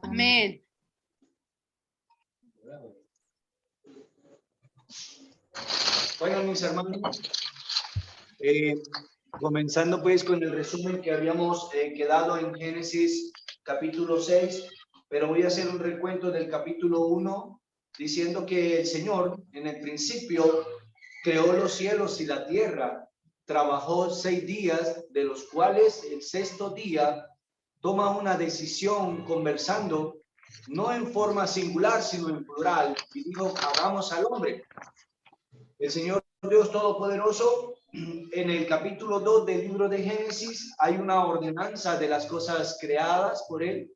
Amén. Bueno, mis hermanos, comenzando pues con el resumen que habíamos quedado en Génesis capítulo 6, pero voy a hacer un recuento del capítulo 1, diciendo que el Señor en el principio creó los cielos y la tierra, trabajó 6 días, de los cuales el sexto día toma una decisión conversando, no en forma singular, sino en plural, y dijo, hagamos al hombre. El Señor Dios Todopoderoso, en el capítulo 2 del libro de Génesis, hay una ordenanza de las cosas creadas por Él,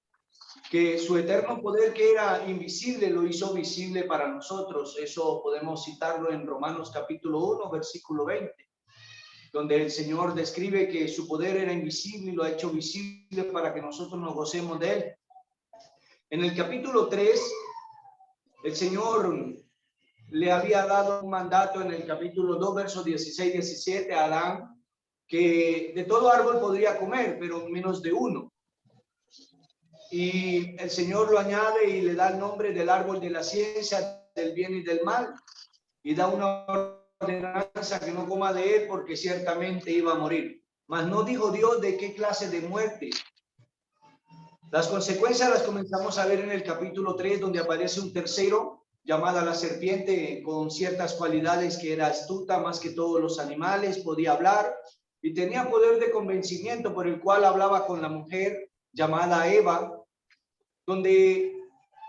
que su eterno poder que era invisible lo hizo visible para nosotros. Eso podemos citarlo en Romanos capítulo 1, versículo 20, donde el Señor describe que su poder era invisible y lo ha hecho visible para que nosotros nos gocemos de Él. En el capítulo 3, el Señor le había dado un mandato en el capítulo 2, versos 16-17 a Adán, que de todo árbol podría comer, pero menos de uno. Y el Señor lo añade y le da el nombre del árbol de la ciencia, del bien y del mal, y da una ordenanza que no coma de él porque ciertamente iba a morir. Mas no dijo Dios de qué clase de muerte. Las consecuencias las comenzamos a ver en el capítulo 3, donde aparece un tercero, llamada la serpiente, con ciertas cualidades, que era astuta más que todos los animales, podía hablar y tenía poder de convencimiento, por el cual hablaba con la mujer llamada Eva, donde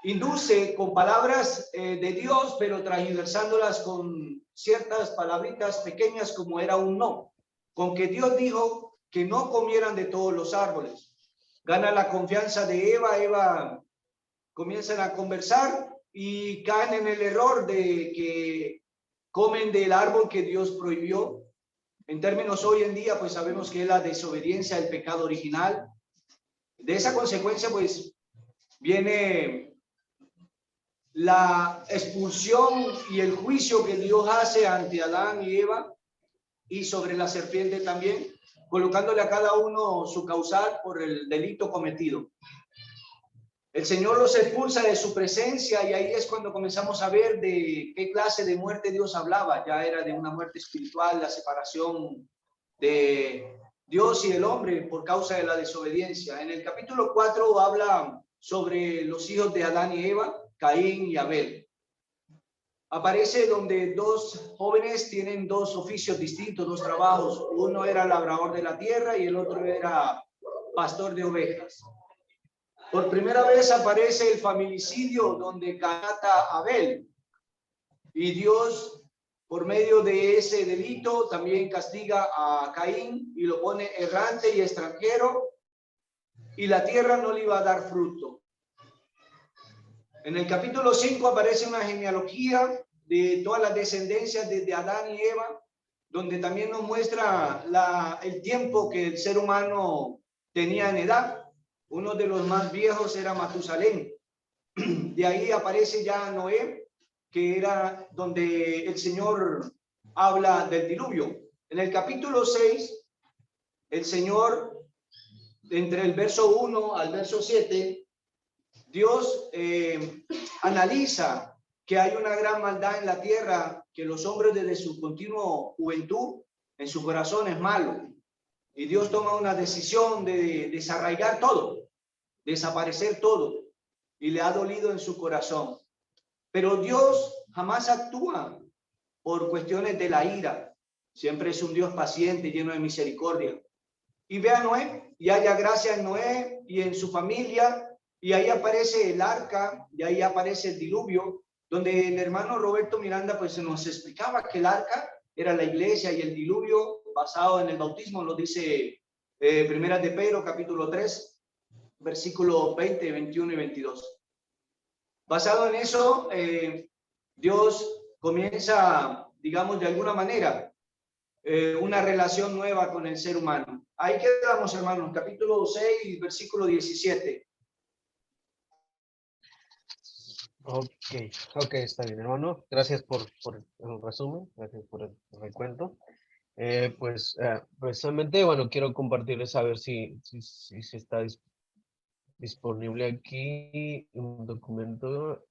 induce con palabras de Dios, pero transversándolas con ciertas palabritas pequeñas, como era un no, con que Dios dijo que no comieran de todos los árboles. Gana la confianza de Eva, comienzan a conversar y caen en el error de que comen del árbol que Dios prohibió. En términos hoy en día, pues sabemos que es la desobediencia, el pecado original. De esa consecuencia, pues viene la expulsión y el juicio que Dios hace ante Adán y Eva, y sobre la serpiente también, colocándole a cada uno su causal por el delito cometido. El Señor los expulsa de su presencia, y ahí es cuando comenzamos a ver de qué clase de muerte Dios hablaba. Ya era de una muerte espiritual, la separación de Dios y el hombre por causa de la desobediencia. En el capítulo 4 habla sobre los hijos de Adán y Eva, Caín y Abel. Aparece donde dos jóvenes tienen dos oficios distintos, dos trabajos. Uno era labrador de la tierra y el otro era pastor de ovejas. Por primera vez aparece el familicidio, donde mata a Abel, y Dios, por medio de ese delito, también castiga a Caín y lo pone errante y extranjero, y la tierra no le iba a dar fruto. En el capítulo 5 aparece una genealogía de todas las descendencias desde Adán y Eva, donde también nos muestra el tiempo que el ser humano tenía en edad. Uno de los más viejos era Matusalén. De ahí aparece ya Noé, que era donde el Señor habla del diluvio. En el capítulo 6, el Señor, entre el verso 1 al verso 7, Dios analiza que hay una gran maldad en la tierra, que los hombres desde su continua juventud en su corazón es malo. Y Dios toma una decisión de desarraigar todo, desaparecer todo, y le ha dolido en su corazón. Pero Dios jamás actúa por cuestiones de la ira. Siempre es un Dios paciente, lleno de misericordia. Y ve a Noé, y haya gracia en Noé y en su familia, y ahí aparece el arca, y ahí aparece el diluvio, donde el hermano Roberto Miranda pues nos explicaba que el arca era la iglesia, y el diluvio basado en el bautismo lo dice Primera de Pedro capítulo 3, versículos 20, 21 y 22. Basado en eso, Dios comienza, digamos, de alguna manera, una relación nueva con el ser humano. Ahí quedamos, hermanos, capítulo 6, versículo 17. Ok, está bien, hermano. Gracias por el resumen, gracias por el recuento. Precisamente, bueno, quiero compartirles a ver si está disponible aquí un documento.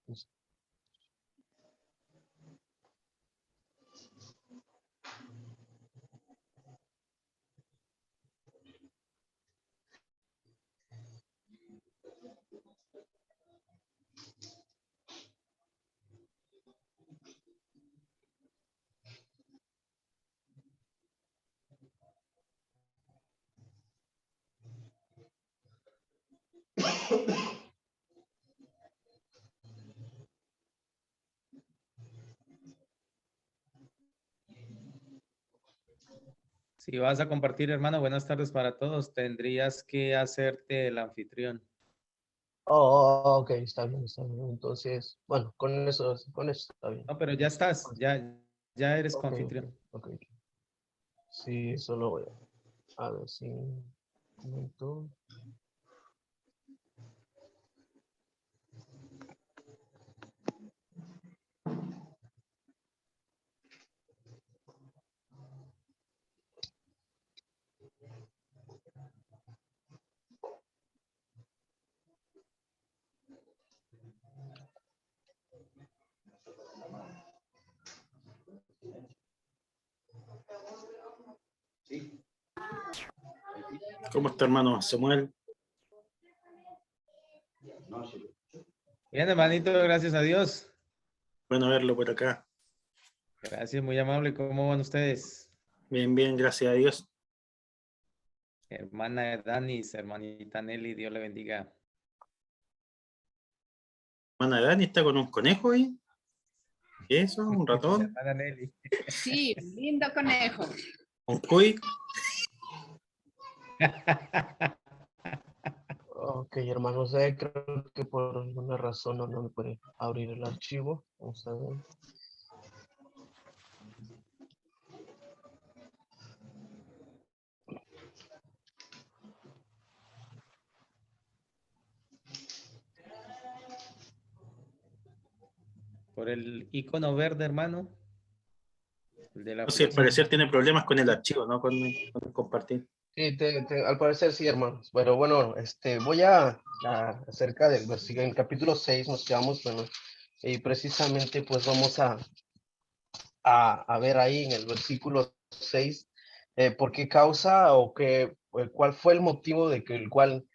Si vas a compartir, hermano, buenas tardes para todos. Tendrías que hacerte el anfitrión. Oh, ok, está bien, está bien. Entonces, bueno, con eso está bien. No, pero ya estás, ya eres Ok, anfitrión. ok. Sí, eso lo voy a ver si comento. Sí. ¿Cómo está, hermano Samuel? No, sí. Bien, hermanito, gracias a Dios. Bueno verlo por acá. Gracias, muy amable. ¿Cómo van ustedes? Bien, bien, gracias a Dios. Hermana Danis, hermanita Nelly, Dios le bendiga. Hermana Dani está con un conejo ahí. ¿Qué es eso? ¿Un ratón? Hermana Nelly. Sí, lindo conejo. ¿Un cuy? Ok, hermanos, creo que por alguna razón no me puede abrir el archivo. Vamos a ver. Por el icono verde, hermano. El de la No sé, al aplicación. parecer tiene problemas con el archivo, ¿no? Con compartir. Sí, al parecer sí, hermanos. Pero bueno, voy acerca del versículo, en el capítulo 6 nos quedamos, bueno, y precisamente pues vamos a ver ahí en el versículo 6 por qué causa o cuál fue el motivo de que el cual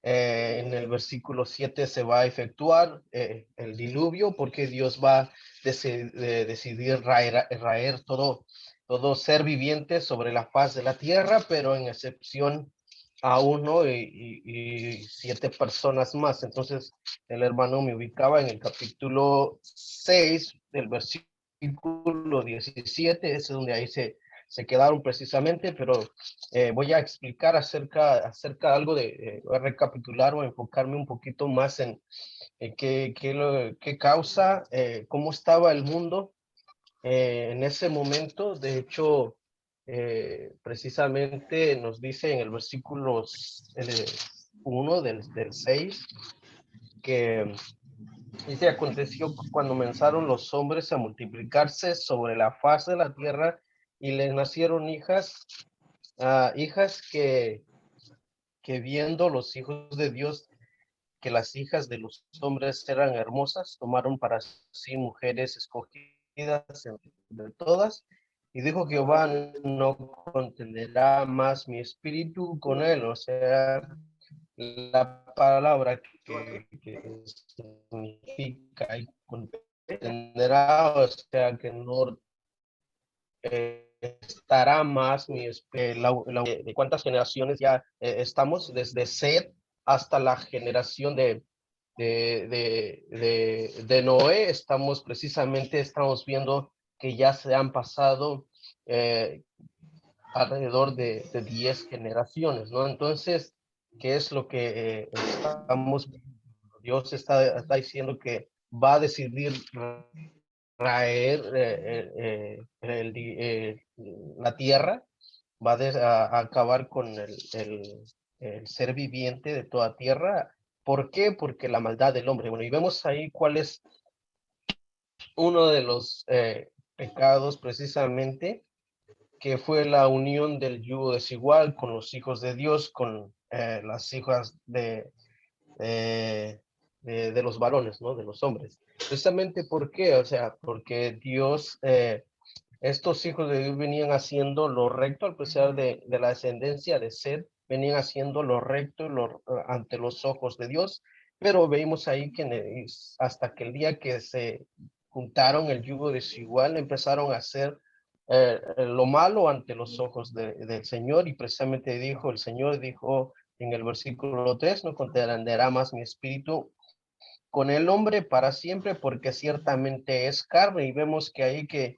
en el versículo 7 se va a efectuar el diluvio, porque Dios va a decidir raer todo ser viviente sobre la faz de la tierra, pero en excepción a uno y 7 personas más. Entonces, el hermano me ubicaba en el capítulo 6 del versículo 17, ese es donde ahí se quedaron precisamente, pero voy a explicar acerca de algo voy a recapitular o enfocarme un poquito más en qué causa, cómo estaba el mundo en ese momento. De hecho, precisamente nos dice en el versículo 1 del 6 que dice: aconteció cuando comenzaron los hombres a multiplicarse sobre la faz de la tierra y les nacieron hijas que viendo los hijos de Dios que las hijas de los hombres eran hermosas, tomaron para sí mujeres escogidas de todas, y dijo Jehová: no contenderá más mi espíritu con él. O sea, la palabra que significa y contenderá, o sea, que no estará más de cuántas generaciones ya estamos, desde Seth hasta la generación de Noé. Estamos viendo que ya se han pasado alrededor de 10 generaciones, ¿no? Entonces, ¿qué es lo que estamos viendo? Dios está diciendo que va a decidir traer la tierra, va a acabar con el ser viviente de toda tierra. ¿Por qué? Porque la maldad del hombre. Bueno, y vemos ahí cuál es uno de los pecados precisamente, que fue la unión del yugo desigual con los hijos de Dios, con las hijas de los varones, ¿no? De los hombres. Precisamente, ¿por qué? O sea, porque Dios, estos hijos de Dios venían haciendo lo recto, a pesar de la descendencia de Seth, venían haciendo lo recto ante los ojos de Dios, pero vemos ahí que hasta que el día que se juntaron el yugo desigual, empezaron a hacer lo malo ante los ojos del Señor, y precisamente el Señor dijo en el versículo 3, no contenderá más mi espíritu con el hombre para siempre, porque ciertamente es carne, y vemos que ahí que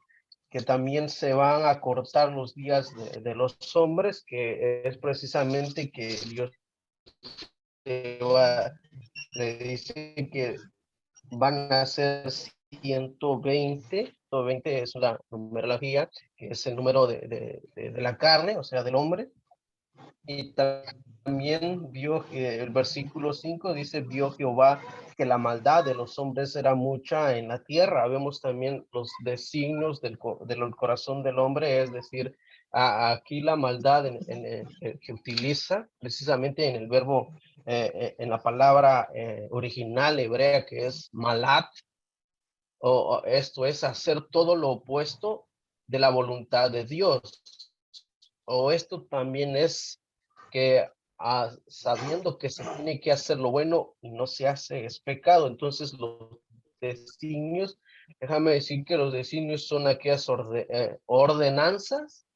también se van a cortar los días de los hombres, que es precisamente que Dios le dice que van a ser 120, 120 es la numerología, que es el número de la carne, o sea, del hombre. Y también vio, el versículo 5 dice, vio Jehová que la maldad de los hombres era mucha en la tierra. Vemos también los designios del corazón del hombre, es decir, aquí la maldad que utiliza precisamente en el verbo, en la palabra original hebrea, que es malat, o esto es hacer todo lo opuesto de la voluntad de Dios. O esto también es que sabiendo que se tiene que hacer lo bueno y no se hace, es pecado. Entonces los designios, déjame decir que los designios son aquellas ordenanzas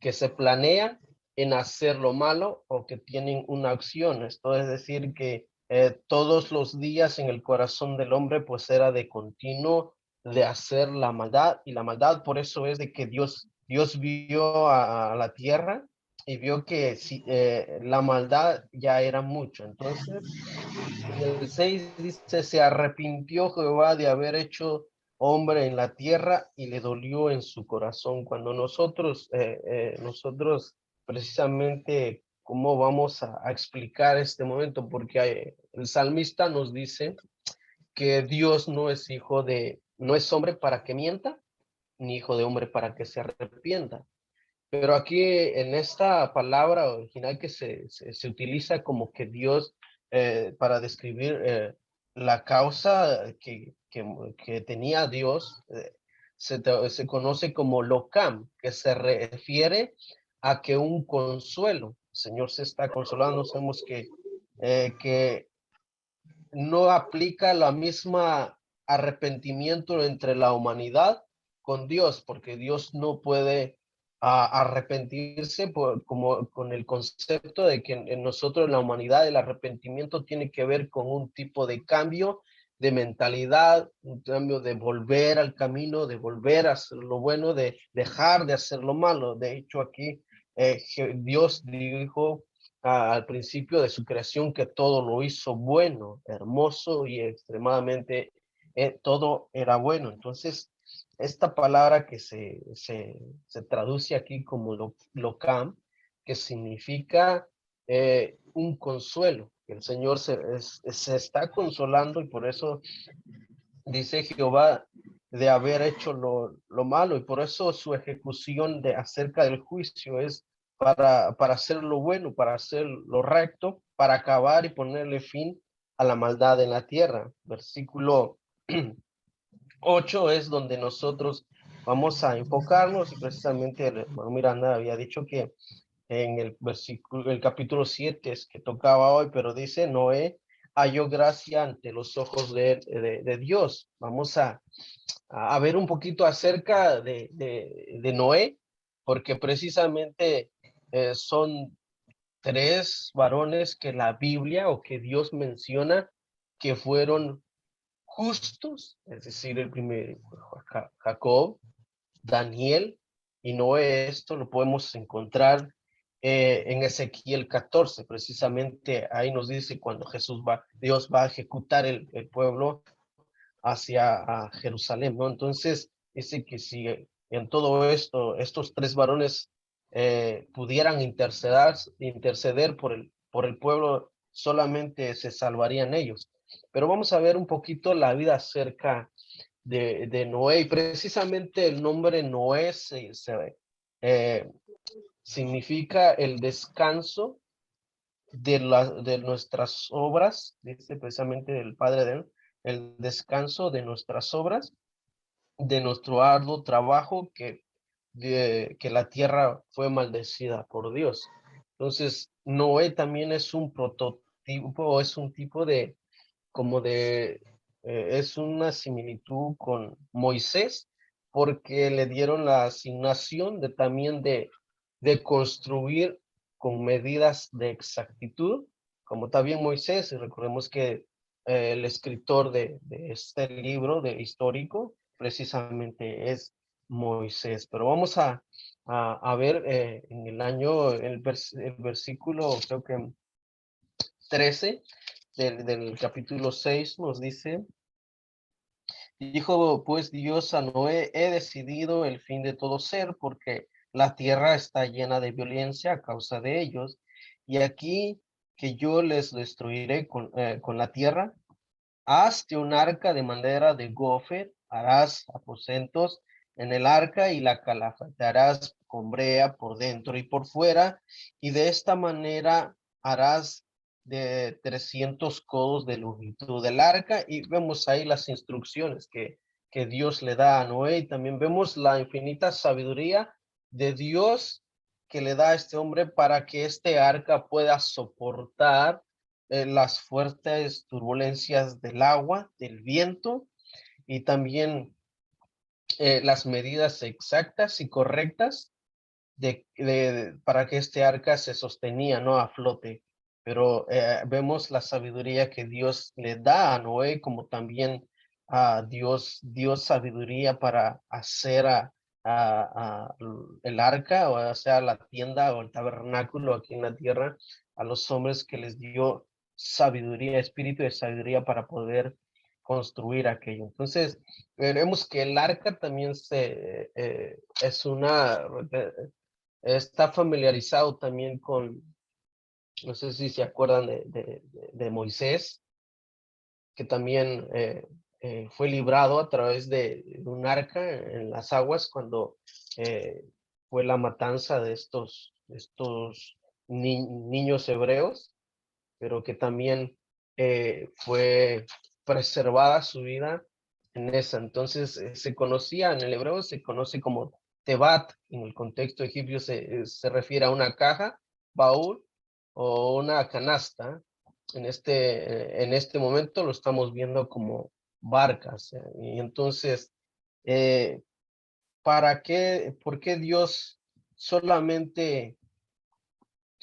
que se planean en hacer lo malo o que tienen una acción. Esto es decir que todos los días en el corazón del hombre pues era de continuo de hacer la maldad, y la maldad por eso es de que Dios vio a la tierra y vio que la maldad ya era mucho. Entonces, en el 6 dice, se arrepintió Jehová de haber hecho hombre en la tierra y le dolió en su corazón. Cuando nosotros precisamente, ¿cómo vamos a explicar este momento? Porque el salmista nos dice que Dios no es hombre para que mienta, ni hijo de hombre para que se arrepienta. Pero aquí en esta palabra original que se utiliza como que Dios, para describir la causa que tenía Dios, se conoce como locam, que se refiere a que un consuelo. El Señor se está consolando, sabemos que no aplica la misma arrepentimiento entre la humanidad con Dios, porque Dios no puede arrepentirse como con el concepto de que en nosotros, en la humanidad, el arrepentimiento tiene que ver con un tipo de cambio de mentalidad, un cambio de volver al camino, de volver a hacer lo bueno, de dejar de hacer lo malo. De hecho, aquí Dios dijo al principio de su creación que todo lo hizo bueno, hermoso y extremadamente todo era bueno. Entonces, esta palabra que se traduce aquí como locam, que significa un consuelo, que el Señor se está consolando, y por eso dice Jehová de haber hecho lo malo, y por eso su ejecución acerca del juicio es para hacer lo bueno, para hacer lo recto, para acabar y ponerle fin a la maldad en la tierra. Versículo 8 es donde nosotros vamos a enfocarnos, y precisamente el hermano Miranda había dicho que en el capítulo 7 es que tocaba hoy, pero dice Noé halló gracia ante los ojos de Dios. Vamos a ver un poquito acerca de Noé, porque precisamente son 3 varones que la Biblia o que Dios menciona que fueron justos, es decir, el primer Jacob, Daniel y Noé. Esto lo podemos encontrar en Ezequiel 14, precisamente ahí nos dice cuando Dios va a ejecutar el pueblo hacia Jerusalén, ¿no? Entonces, dice que si en todo esto, estos 3 varones pudieran interceder por el pueblo, solamente se salvarían ellos. Pero vamos a ver un poquito la vida acerca de Noé, y precisamente el nombre Noé significa el descanso de nuestras obras, dice precisamente el Padre de él, el descanso de nuestras obras, de nuestro arduo trabajo que la tierra fue maldecida por Dios. Entonces, Noé también es un prototipo, es un tipo de, como de, es una similitud con Moisés, porque le dieron la asignación de también de construir con medidas de exactitud, como también Moisés, y recordemos que el escritor de este libro de histórico precisamente es Moisés. Pero vamos a ver en el año, el versículo, creo que 13 del capítulo 6 nos dice, dijo pues Dios a Noé, he decidido el fin de todo ser porque la tierra está llena de violencia a causa de ellos, y aquí que yo les destruiré con la tierra. Hazte un arca de madera de gofer, harás aposentos en el arca y la calafatearás con brea por dentro y por fuera, y de esta manera harás de 300 codos de longitud del arca, y vemos ahí las instrucciones que Dios le da a Noé, y también vemos la infinita sabiduría de Dios que le da a este hombre para que este arca pueda soportar las fuertes turbulencias del agua, del viento, y también las medidas exactas y correctas para que este arca se sostenía, ¿no? A flote. Pero vemos la sabiduría que Dios le da a Noé, como también a Dios dio sabiduría para hacer el arca, o sea, la tienda o el tabernáculo aquí en la tierra, a los hombres que les dio sabiduría, espíritu de sabiduría para poder construir aquello. Entonces, veremos que el arca también es está familiarizado también con, no sé si se acuerdan de Moisés, que también fue librado a través de un arca en las aguas cuando fue la matanza de estos niños hebreos, pero que también fue preservada su vida en esa. Entonces se conocía, en el hebreo se conoce como Tebat, en el contexto egipcio se refiere a una caja, baúl o una canasta. En este momento lo estamos viendo como barcas. Y entonces, ¿por qué Dios solamente,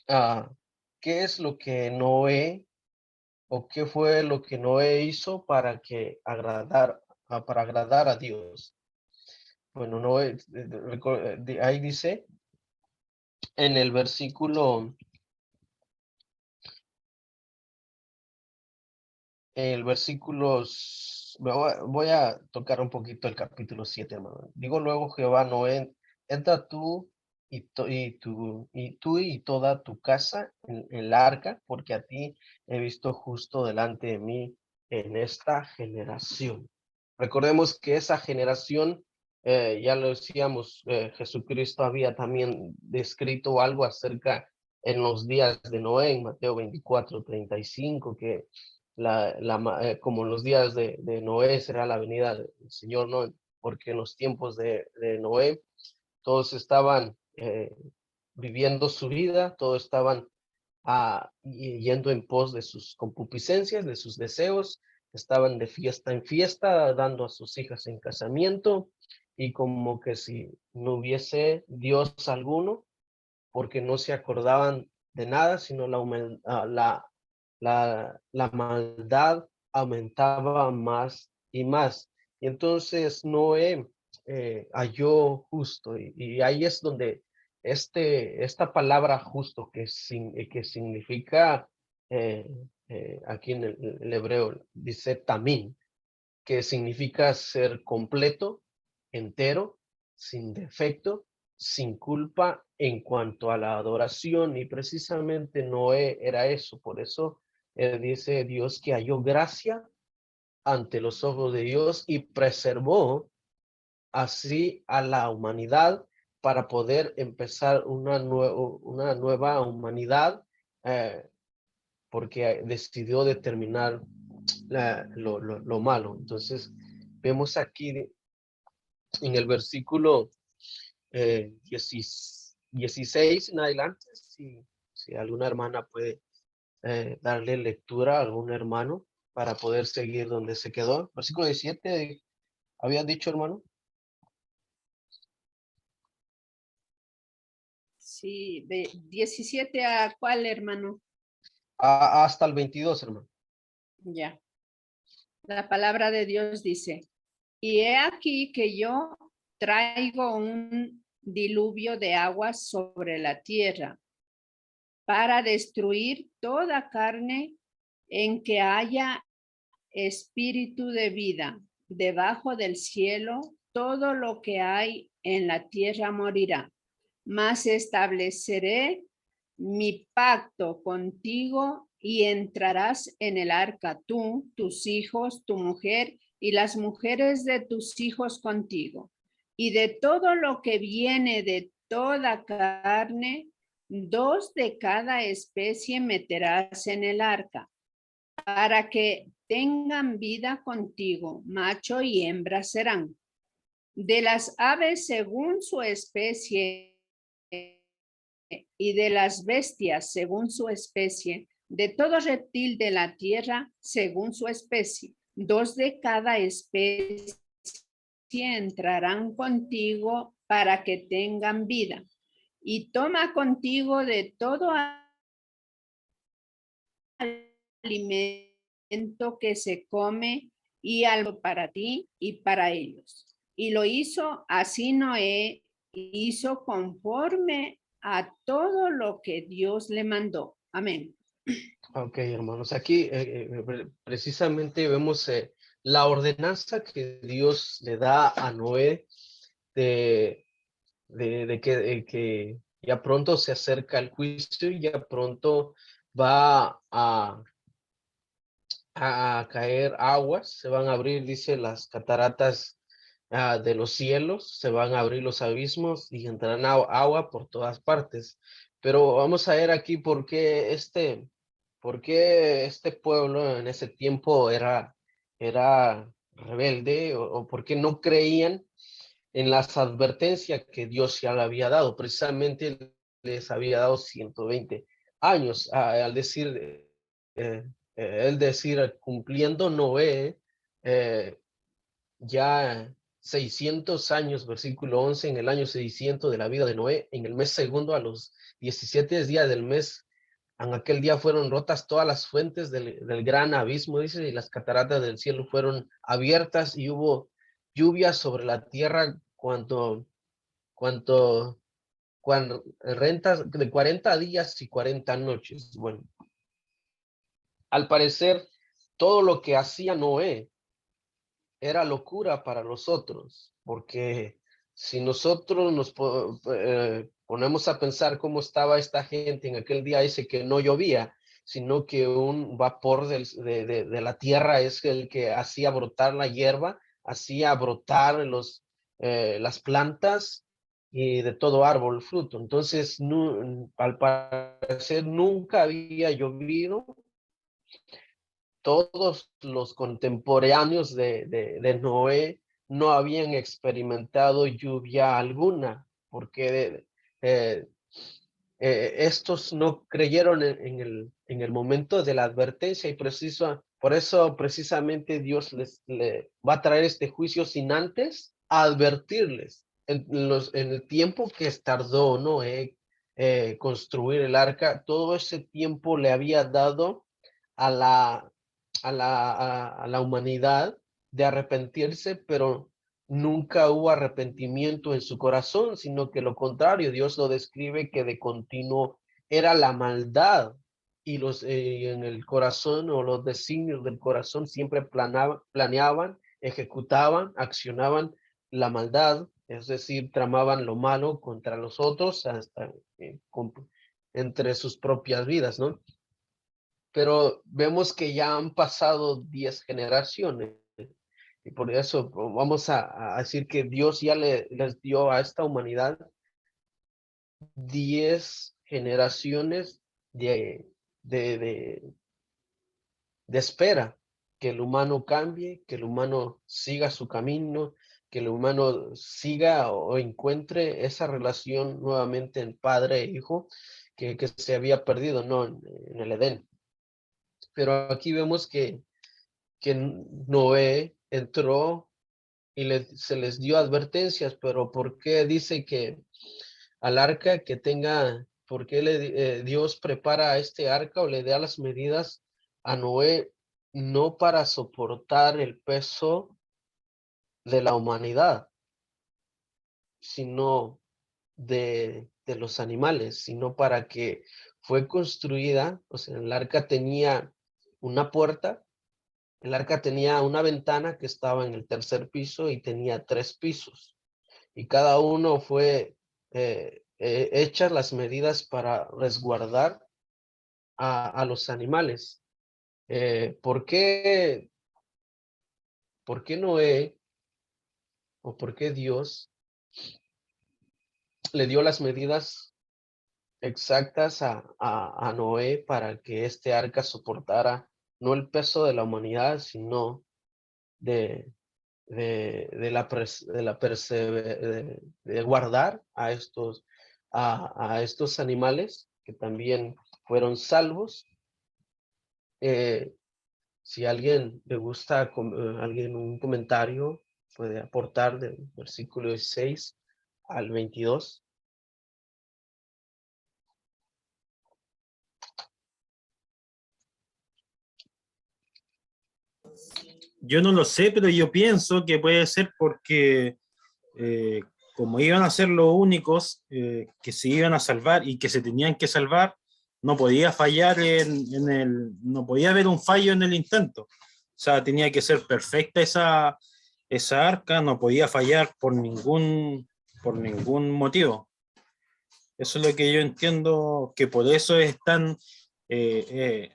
qué es lo que Noé o qué fue lo que Noé hizo para agradar a Dios? Bueno, Noé, ahí dice en el versículo, voy a tocar un poquito el capítulo 7, hermano. Digo luego Jehová Noé, entra tú y toda tu casa en el arca, porque a ti he visto justo delante de mí en esta generación. Recordemos que esa generación, ya lo decíamos, Jesucristo había también descrito algo acerca en los días de Noé, en Mateo 24:35, que como en los días de Noé será la venida del Señor, ¿no? Porque en los tiempos de Noé todos estaban viviendo su vida, todos estaban yendo en pos de sus concupiscencias, de sus deseos, estaban de fiesta en fiesta, dando a sus hijas en casamiento, y como que si no hubiese Dios alguno, porque no se acordaban de nada, sino la maldad aumentaba más y más. Y entonces Noé halló justo, y ahí es donde esta palabra justo que significa aquí en el hebreo, dice tamín, que significa ser completo, entero, sin defecto, sin culpa en cuanto a la adoración. Y precisamente Noé era eso. Por eso dice Dios que halló gracia ante los ojos de Dios y preservó así a la humanidad para poder empezar una nueva humanidad porque decidió determinar lo malo. Entonces, vemos aquí en el versículo 16 en adelante, si alguna hermana puede darle lectura a algún hermano para poder seguir donde se quedó. Versículo 17, ¿había dicho, hermano? Sí, de 17 a cuál, hermano. Hasta el 22, hermano. Ya. La palabra de Dios dice, y he aquí que yo traigo un diluvio de aguas sobre la tierra para destruir toda carne en que haya espíritu de vida. Debajo del cielo, todo lo que hay en la tierra morirá. Mas estableceré mi pacto contigo y entrarás en el arca tú, tus hijos, tu mujer y las mujeres de tus hijos contigo. Y de todo lo que viene de toda carne, 2 de cada especie meterás en el arca, para que tengan vida contigo, macho y hembra serán. De las aves según su especie y de las bestias según su especie, de todo reptil de la tierra según su especie, 2 de cada especie entrarán contigo para que tengan vida. Y toma contigo de todo alimento que se come y algo para ti y para ellos. Y lo hizo así Noé, hizo conforme a todo lo que Dios le mandó. Amén. Ok, hermanos, aquí precisamente vemos la ordenanza que Dios le da a Noé de que ya pronto se acerca el juicio y ya pronto va a caer aguas, se van a abrir, dice, las cataratas de los cielos, se van a abrir los abismos y entrarán agua por todas partes. Pero vamos a ver aquí por qué este pueblo en ese tiempo era rebelde o por qué no creían en las advertencias que Dios ya le había dado. Precisamente les había dado 120 años al decir, él decir, cumpliendo Noé, ya 600 años, versículo 11, en el año 600 de la vida de Noé, en el mes segundo, a los 17 días del mes, en aquel día fueron rotas todas las fuentes del gran abismo, dice, y las cataratas del cielo fueron abiertas y hubo lluvia sobre la tierra cuando rentas de 40 días y 40 noches. Bueno, al parecer, todo lo que hacía Noé era locura para nosotros, porque si nosotros nos ponemos a pensar cómo estaba esta gente en aquel día, dice que no llovía, sino que un vapor de la tierra es el que hacía brotar la hierba, hacía brotar las plantas y de todo árbol fruto. Entonces, al parecer nunca había llovido. Todos los contemporáneos de Noé no habían experimentado lluvia alguna, porque estos no creyeron en el momento de la advertencia y por eso precisamente Dios le va a traer este juicio sin antes advertirles en el tiempo que tardó Noé construir el arca. Todo ese tiempo le había dado a la humanidad de arrepentirse, pero nunca hubo arrepentimiento en su corazón, sino que lo contrario, Dios lo describe que de continuo era la maldad y en el corazón o los designios del corazón siempre planeaban, ejecutaban, accionaban la maldad, es decir, tramaban lo malo contra los otros hasta entre sus propias vidas, ¿no? Pero vemos que ya han pasado 10 generaciones y por eso vamos a decir que Dios ya les dio a esta humanidad 10 generaciones de de espera, que el humano cambie, que el humano siga su camino, que el humano siga o encuentre esa relación nuevamente en padre e hijo que se había perdido, ¿no? En el Edén. Pero aquí vemos que Noé entró y se les dio advertencias, pero ¿por qué dice que al arca que tenga, por qué Dios prepara este arca o le da las medidas a Noé no para soportar el peso de la humanidad, sino de los animales, sino para que fue construida, o sea, el arca tenía una puerta, el arca tenía una ventana que estaba en el tercer piso y tenía 3 pisos, y cada uno fue hechas las medidas para resguardar a los animales. ¿Por qué Noé o por qué Dios le dio las medidas exactas a Noé para que este arca soportara no el peso de la humanidad, sino de, de guardar a estos animales que también fueron salvos? Si alguien le gusta, alguien un comentario puede aportar del versículo 16 al 22. Yo no lo sé, pero yo pienso que puede ser porque eh, como iban a ser los únicos que se iban a salvar y que se tenían que salvar, no podía fallar no podía haber un fallo en el intento. O sea, tenía que ser perfecta esa arca, no podía fallar por ningún motivo. Eso es lo que yo entiendo, que por eso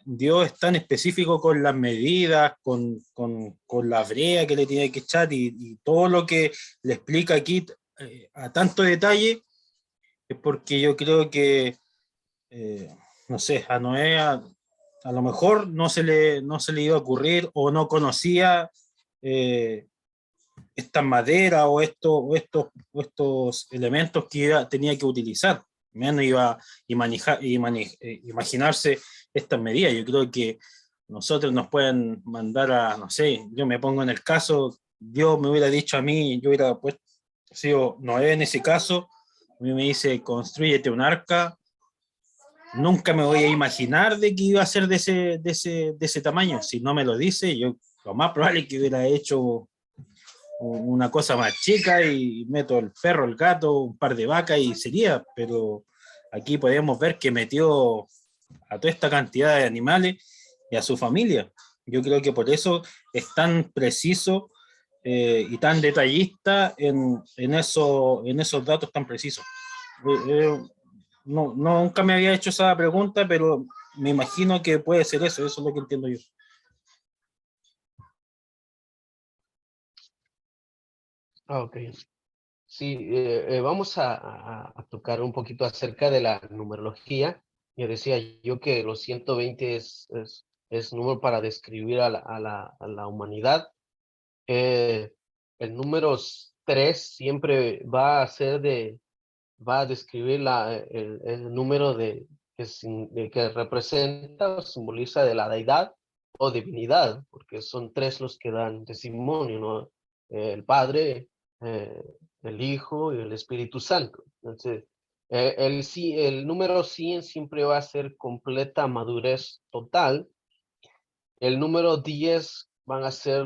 Dios es tan específico con las medidas, con la brea que le tiene que echar y todo lo que le explica aquí a tanto detalle, es porque yo creo que, no sé, a Noé a lo mejor no se le iba a ocurrir o no conocía eh, esta madera o estos elementos que tenía que utilizar. Menos iba a imaginarse estas medidas. Yo creo que nosotros nos pueden mandar a, no sé, yo me pongo en el caso, Dios me hubiera dicho a mí, yo hubiera sido Noé en ese caso, a mí me dice, construyete un arca, nunca me voy a imaginar de que iba a ser de ese tamaño. Si no me lo dice, yo lo más probable es que hubiera hecho una cosa más chica y meto el perro, el gato, un par de vacas y sería, pero aquí podemos ver que metió a toda esta cantidad de animales y a su familia. Yo creo que por eso es tan preciso y tan detallista en esos datos tan precisos. Nunca me había hecho esa pregunta, pero me imagino que puede ser eso es lo que entiendo yo. Ok. Sí, vamos a tocar un poquito acerca de la numerología. Yo decía yo que los 120 es número para describir a la humanidad. Eh, el número 3 siempre va a describir el número que representa o simboliza de la deidad o divinidad, porque son 3 los que dan testimonio, ¿no? El Padre, eh, el Hijo y el Espíritu Santo. Entonces, el número 100 siempre va a ser completa madurez total. El número 10 van a ser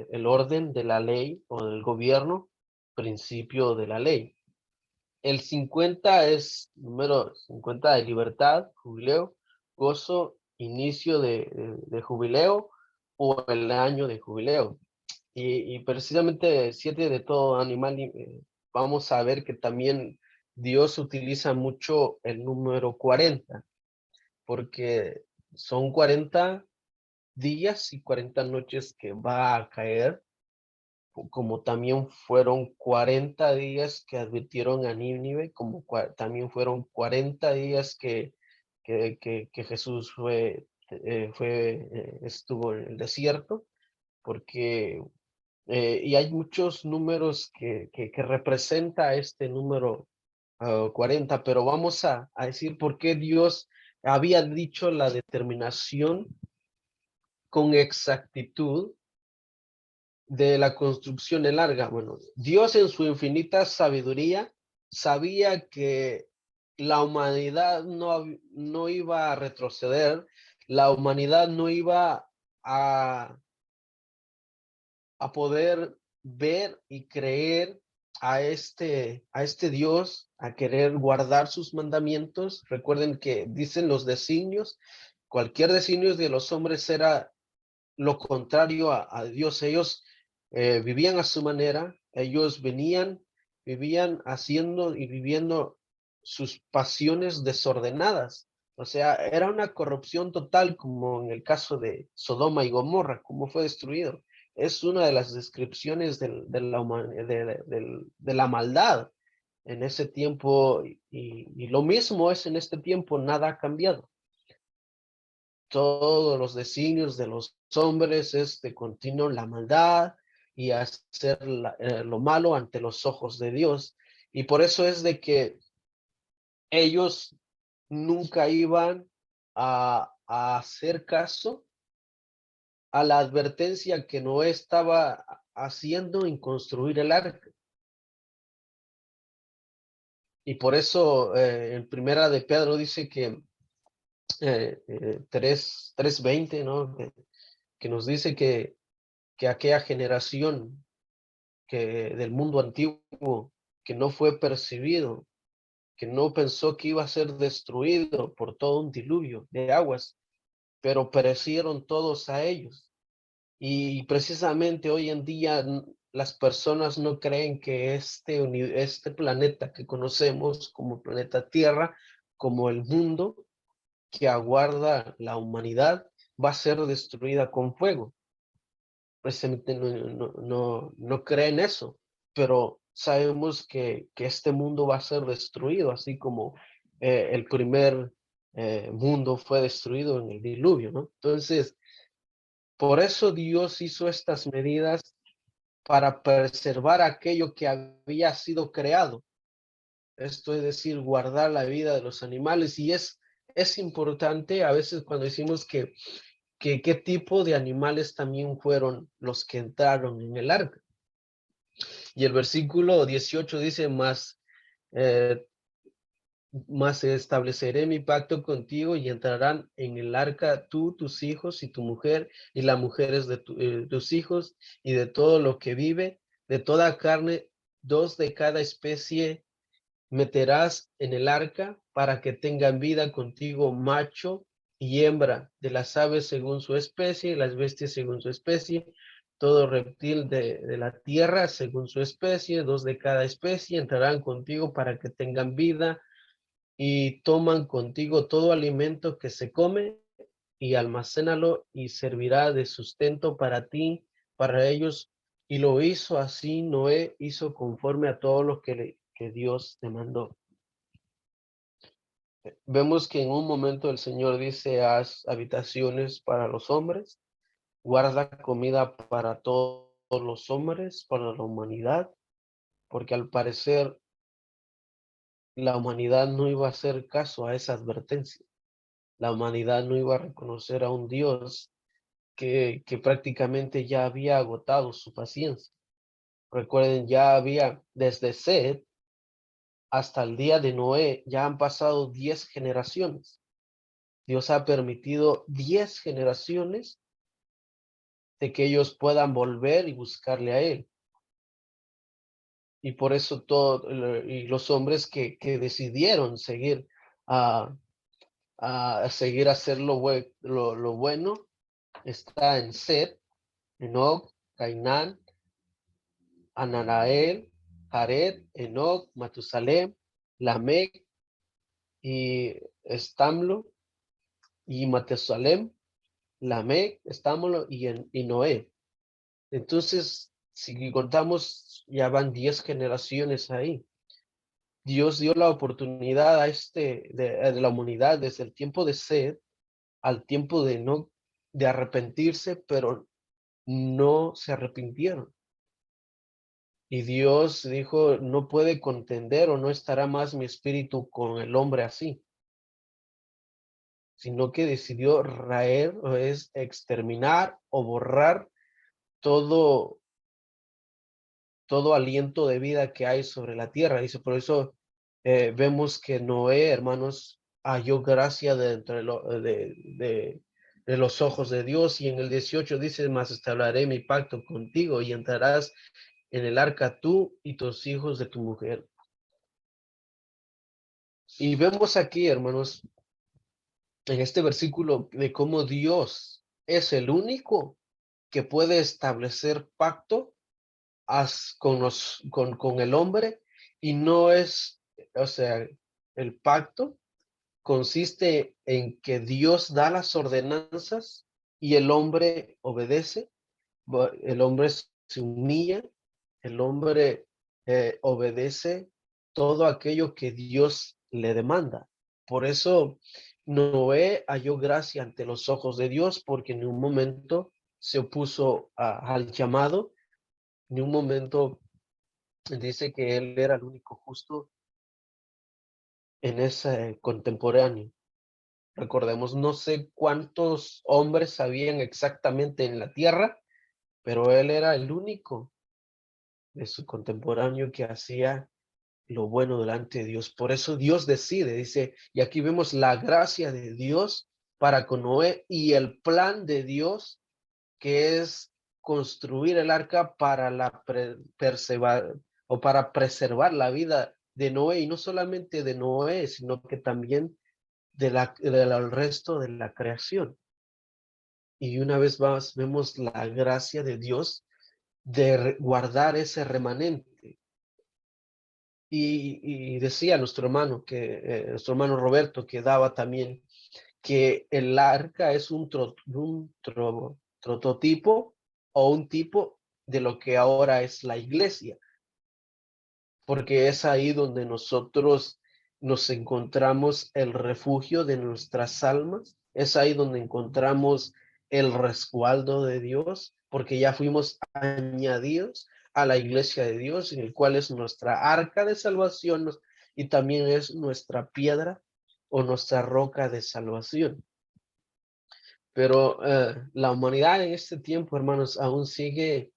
el orden de la ley o del gobierno, principio de la ley. El 50 es número 50 de libertad, jubileo, gozo, inicio de jubileo o el año de jubileo. Y precisamente 7 de todo animal, vamos a ver que también Dios utiliza mucho el número 40, porque son 40 días y 40 noches que va a caer, como también fueron 40 días que advirtieron a Nínive, como también fueron 40 días que Jesús fue estuvo en el desierto, porque y hay muchos números que representa este número 40, pero vamos a decir por qué Dios había dicho la determinación con exactitud de la construcción en larga. Bueno, Dios en su infinita sabiduría sabía que la humanidad no iba a retroceder, la humanidad no iba a poder ver y creer a este Dios, a querer guardar sus mandamientos. Recuerden que dicen los designios, cualquier designio de los hombres era lo contrario a Dios. Ellos vivían a su manera, ellos vivían haciendo y viviendo sus pasiones desordenadas. O sea, era una corrupción total, como en el caso de Sodoma y Gomorra, cómo fue destruido. Es una de las descripciones de la maldad en ese tiempo, y lo mismo es en este tiempo, nada ha cambiado. Todos los designios de los hombres es de continuo la maldad y hacer lo malo ante los ojos de Dios. Y por eso es de que ellos nunca iban a hacer caso a la advertencia que Noé estaba haciendo en construir el arca. Y por eso en primera de Pedro dice que 3:20, ¿no? Que nos dice que aquella generación del mundo antiguo que no fue percibido, que no pensó que iba a ser destruido por todo un diluvio de aguas, pero perecieron todos a ellos. Y precisamente hoy en día las personas no creen que este planeta que conocemos como planeta Tierra, como el mundo que aguarda la humanidad, va a ser destruida con fuego. Precisamente no creen eso, pero sabemos que este mundo va a ser destruido, así como el primer mundo fue destruido en el diluvio, ¿no? Entonces, por eso Dios hizo estas medidas para preservar aquello que había sido creado. Esto es decir, guardar la vida de los animales. Y es importante a veces cuando decimos que qué tipo de animales también fueron los que entraron en el arca. Y el versículo 18 dice, más estableceré mi pacto contigo y entrarán en el arca tú, tus hijos y tu mujer y las mujeres de tus hijos y de todo lo que vive, de toda carne, 2 de cada especie meterás en el arca para que tengan vida contigo macho y hembra, de las aves según su especie, las bestias según su especie, todo reptil de la tierra según su especie, 2 de cada especie entrarán contigo para que tengan vida, y toman contigo todo alimento que se come y almacénalo y servirá de sustento para ti, para ellos. Y lo hizo así, Noé hizo conforme a todo lo que Dios te mandó. Vemos que en un momento el Señor dice, haz habitaciones para los hombres, guarda comida para todos los hombres, para la humanidad, porque al parecer la humanidad no iba a hacer caso a esa advertencia. La humanidad no iba a reconocer a un Dios que prácticamente ya había agotado su paciencia. Recuerden, ya había desde Seth hasta el día de Noé, ya han pasado 10 generaciones. Dios ha permitido 10 generaciones de que ellos puedan volver y buscarle a Él. Y por eso y los hombres que decidieron seguir a seguir a hacer lo bueno, está en Seth, Enoc, Cainán, Ananael, Jared, Enoc, Matusalem, Lamec y Estamlo y Matusalem, Lamec, Estamlo y Noé. Entonces, si contamos, ya van 10 generaciones ahí. Dios dio la oportunidad a de la humanidad desde el tiempo de Seth al tiempo de arrepentirse, pero no se arrepintieron. Y Dios dijo, no puede contender o no estará más mi espíritu con el hombre así, sino que decidió raer, o es exterminar o borrar todo, todo aliento de vida que hay sobre la tierra. Dice, por eso vemos que Noé, hermanos, halló gracia de los ojos de Dios. Y en el 18 dice, mas estableceré mi pacto contigo y entrarás en el arca tú y tus hijos de tu mujer. Y vemos aquí, hermanos, en este versículo de cómo Dios es el único que puede establecer pacto con el hombre, y no es, o sea, el pacto consiste en que Dios da las ordenanzas y el hombre obedece, el hombre se humilla, el hombre obedece todo aquello que Dios le demanda. Por eso Noé halló gracia ante los ojos de Dios, porque en un momento se opuso al llamado, en un momento dice que él era el único justo en ese contemporáneo. Recordemos, no sé cuántos hombres habían exactamente en la tierra, pero él era el único de su contemporáneo que hacía lo bueno delante de Dios. Por eso Dios decide, dice, y aquí vemos la gracia de Dios para con Noé y el plan de Dios, que es construir el arca para para preservar la vida de Noé, y no solamente de Noé, sino que también del resto de la creación. Y una vez más vemos la gracia de Dios de guardar ese remanente. Y decía nuestro hermano Roberto, que daba también que el arca es un prototipo o un tipo de lo que ahora es la iglesia, porque es ahí donde nosotros nos encontramos el refugio de nuestras almas, es ahí donde encontramos el resguardo de Dios, porque ya fuimos añadidos a la iglesia de Dios, en el cual es nuestra arca de salvación y también es nuestra piedra o nuestra roca de salvación. Pero la humanidad en este tiempo, hermanos, aún sigue,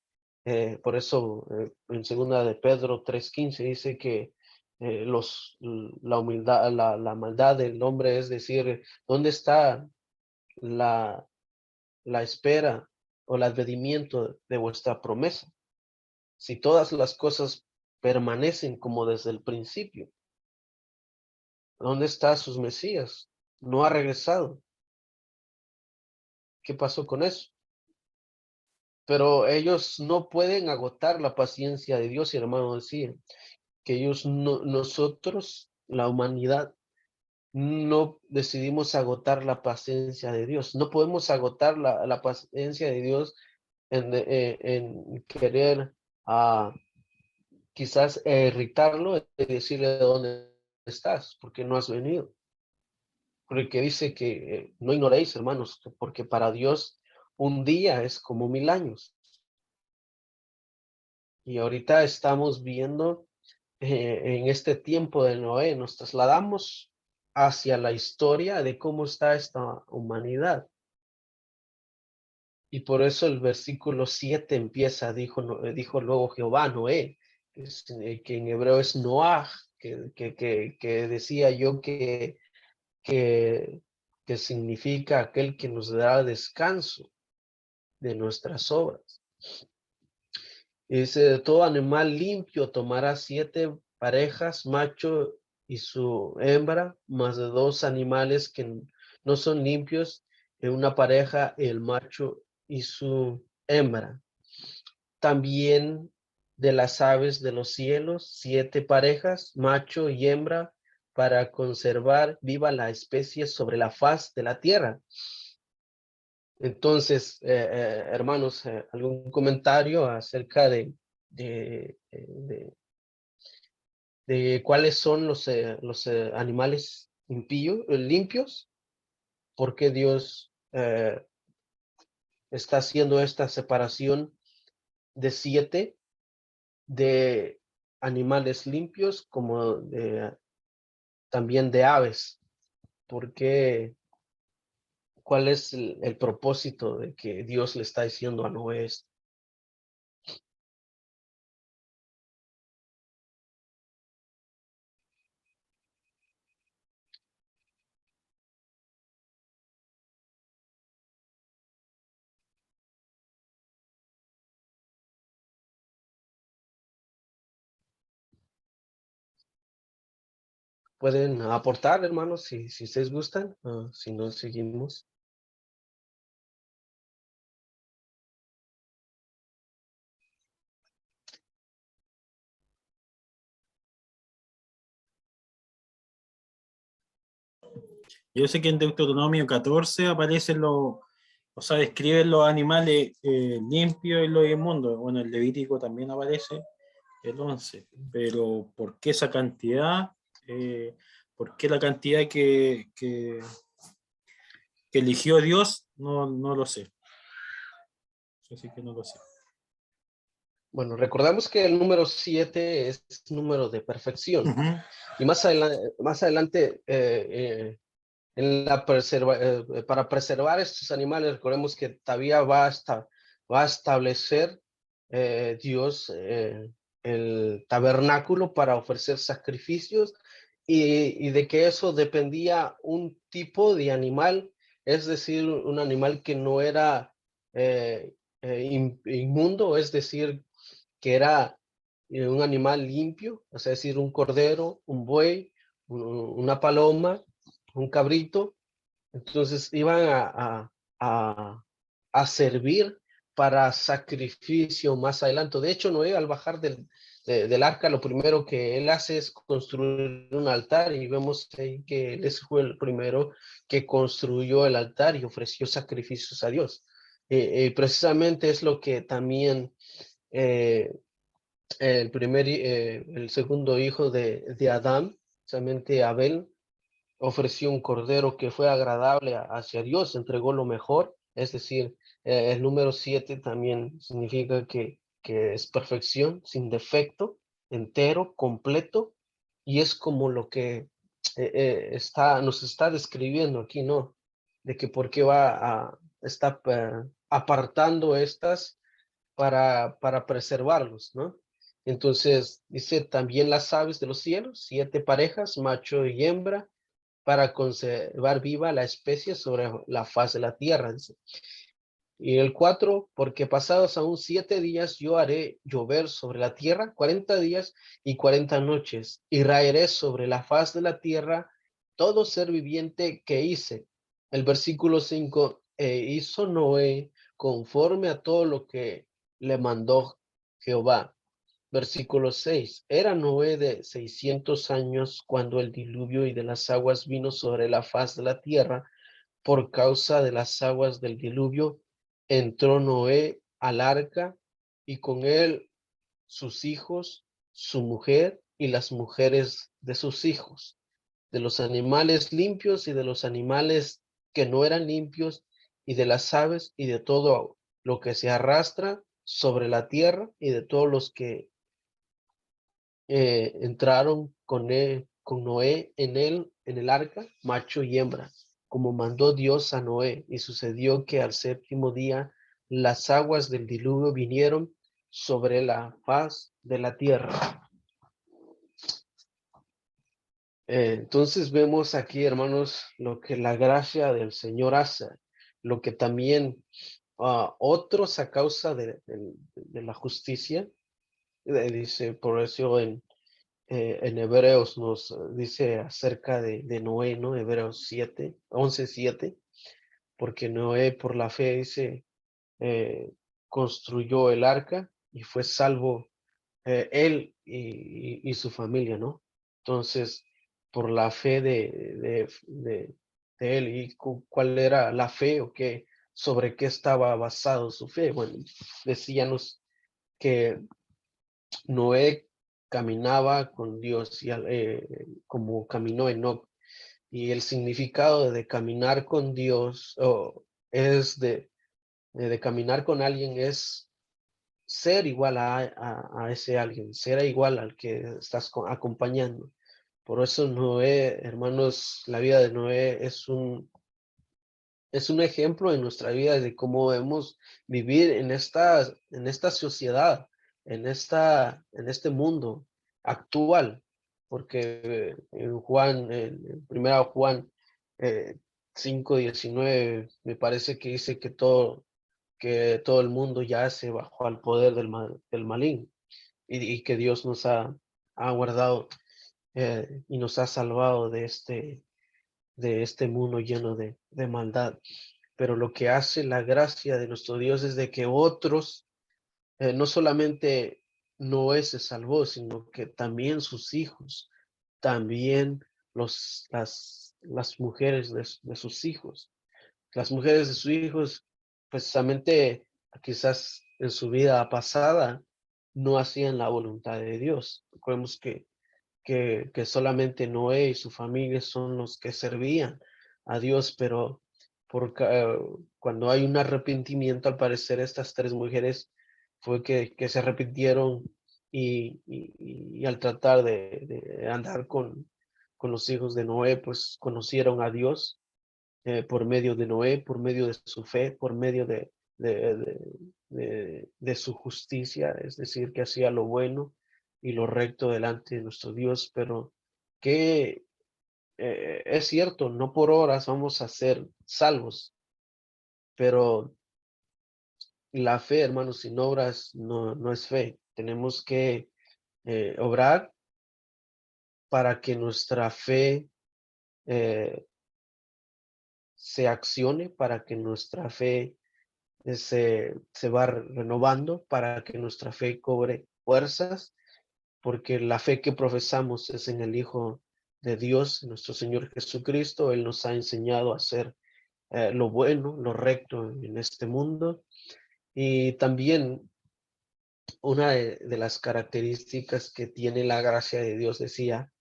por eso en segunda de Pedro 3:15 dice que la humildad, la maldad del hombre, es decir, ¿dónde está la, la espera o el advenimiento de vuestra promesa? Si todas las cosas permanecen como desde el principio, ¿dónde está sus Mesías? No ha regresado. ¿Qué pasó con eso? Pero ellos no pueden agotar la paciencia de Dios, y hermano decía que nosotros, la humanidad, no decidimos agotar la paciencia de Dios. No podemos agotar la paciencia de Dios en querer quizás irritarlo y decirle dónde estás, porque no has venido. Porque dice que no ignoréis, hermanos, porque para Dios un día es como 1000 años. Y ahorita estamos viendo en este tiempo de Noé, nos trasladamos hacia la historia de cómo está esta humanidad. Y por eso el versículo 7 empieza, dijo luego Jehová, Noé, que en hebreo es Noah, que decía yo que, que significa aquel que nos dará descanso de nuestras obras. Y dice, de todo animal limpio tomará 7 parejas, macho y su hembra, más de 2 animales que no son limpios, en una pareja, el macho y su hembra. También de las aves de los cielos, 7 parejas, macho y hembra, para conservar viva la especie sobre la faz de la tierra. Entonces, hermanos, ¿algún comentario acerca de, de cuáles son los animales limpios? por qué Dios está haciendo esta separación de 7 de animales limpios como también de aves. Porque ¿cuál es el propósito de que Dios le está diciendo a Noé esto? Pueden aportar, hermanos, si ustedes gustan, si no seguimos. Yo sé que en Deuteronomio 14 aparecen o sea, describen los animales limpios y los inmundos. Bueno, el Levítico también aparece el 11, pero ¿por qué esa cantidad? ¿Por qué la cantidad que eligió Dios? No lo sé. Así que no lo sé. Bueno, recordamos que el número 7 es número de perfección. Uh-huh. Y más adelante en para preservar estos animales, recordemos que todavía va a establecer Dios el tabernáculo para ofrecer sacrificios y de que eso dependía un tipo de animal, es decir, un animal que no era inmundo, es decir, que era un animal limpio, es decir, un cordero, un buey, una paloma, un cabrito. Entonces iban a servir para sacrificio más adelante. De hecho, Noé al bajar del arca, lo primero que él hace es construir un altar y vemos ahí que él fue el primero que construyó el altar y ofreció sacrificios a Dios. Precisamente es lo que también el segundo hijo de Adán, precisamente Abel, ofreció un cordero que fue agradable hacia Dios, entregó lo mejor, es decir, el número 7 también significa que es perfección, sin defecto, entero, completo, y es como lo que nos está describiendo aquí, ¿no? De que por qué está apartando estas para preservarlos, ¿no? Entonces, dice también las aves de los cielos, 7 parejas, macho y hembra, para conservar viva la especie sobre la faz de la tierra. Dice. Y el 4, porque pasados aún 7 días yo haré llover sobre la tierra 40 días y 40 noches, y raeré sobre la faz de la tierra todo ser viviente que hice. El versículo 5, hizo Noé conforme a todo lo que le mandó Jehová. Versículo 6. Era Noé de 600 años cuando el diluvio y de las aguas vino sobre la faz de la tierra. Por causa de las aguas del diluvio, entró Noé al arca y con él sus hijos, su mujer y las mujeres de sus hijos, de los animales limpios y de los animales que no eran limpios, y de las aves y de todo lo que se arrastra sobre la tierra, y de todos los que entraron con Noé en el arca, macho y hembra, como mandó Dios a Noé. Y sucedió que al séptimo día las aguas del diluvio vinieron sobre la faz de la tierra. Entonces vemos aquí, hermanos, lo que la gracia del Señor hace, lo que también otros a causa de la justicia, dice, por eso en Hebreos nos dice acerca de Noé, ¿no? Hebreos 7, 11:7, porque Noé por la fe dice, construyó el arca y fue salvo él y su familia, ¿no? Entonces, por la fe de él, y cuál era la fe o qué, sobre qué estaba basado su fe. Bueno, decíamos que Noé caminaba con Dios y, como caminó Enoc, Y el significado de caminar con Dios es de caminar con alguien es ser igual a ese alguien, ser igual al que estás acompañando. Por eso Noé, hermanos, la vida de Noé es un ejemplo en nuestra vida de cómo debemos vivir en esta sociedad, en este mundo actual, porque en primera Juan 5:19, me parece que dice que todo el mundo yace bajo al poder del maligno, y que Dios nos ha guardado y nos ha salvado de este mundo lleno de maldad. Pero lo que hace la gracia de nuestro Dios es de que otros, no solamente Noé se salvó, sino que también sus hijos, también las mujeres de sus hijos. Las mujeres de sus hijos, precisamente, quizás en su vida pasada, no hacían la voluntad de Dios. Recordemos que solamente Noé y su familia son los que servían a Dios, pero cuando hay un arrepentimiento, al parecer estas tres mujeres fue que se arrepintieron y al tratar de andar con los hijos de Noé, pues conocieron a Dios por medio de Noé, por medio de su fe, por medio de su justicia, es decir, que hacía lo bueno y lo recto delante de nuestro Dios, pero que es cierto, no por horas vamos a ser salvos, pero la fe, hermanos, sin obras no es fe. Tenemos que obrar para que nuestra fe se accione, para que nuestra fe se va renovando, para que nuestra fe cobre fuerzas, porque la fe que profesamos es en el Hijo de Dios, nuestro Señor Jesucristo. Él nos ha enseñado a hacer lo bueno, lo recto en este mundo. Y también una de las características que tiene la gracia de Dios, decía,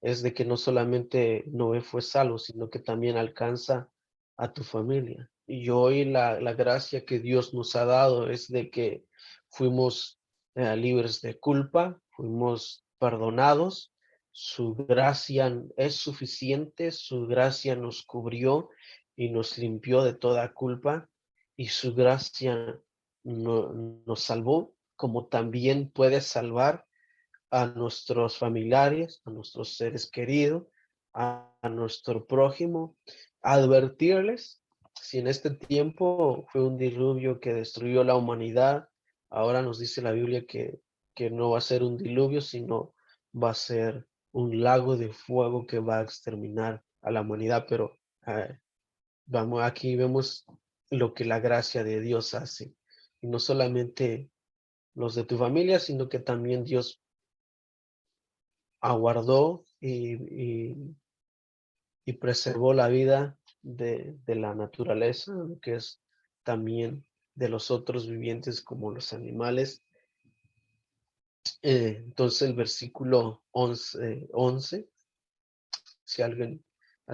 es de que no solamente Noé fue salvo, sino que también alcanza a tu familia. Y hoy la gracia que Dios nos ha dado es de que fuimos libres de culpa, fuimos perdonados, su gracia es suficiente, su gracia nos cubrió y nos limpió de toda culpa, y su gracia nos salvó, como también puede salvar a nuestros familiares, a nuestros seres queridos, a nuestro prójimo, advertirles si en este tiempo fue un diluvio que destruyó la humanidad. Ahora nos dice la Biblia que no va a ser un diluvio, sino va a ser un lago de fuego que va a exterminar a la humanidad. Pero aquí vemos lo que la gracia de Dios hace, y no solamente los de tu familia, sino que también Dios aguardó y preservó la vida de la naturaleza, que es también de los otros vivientes como los animales. Entonces el versículo 11, si alguien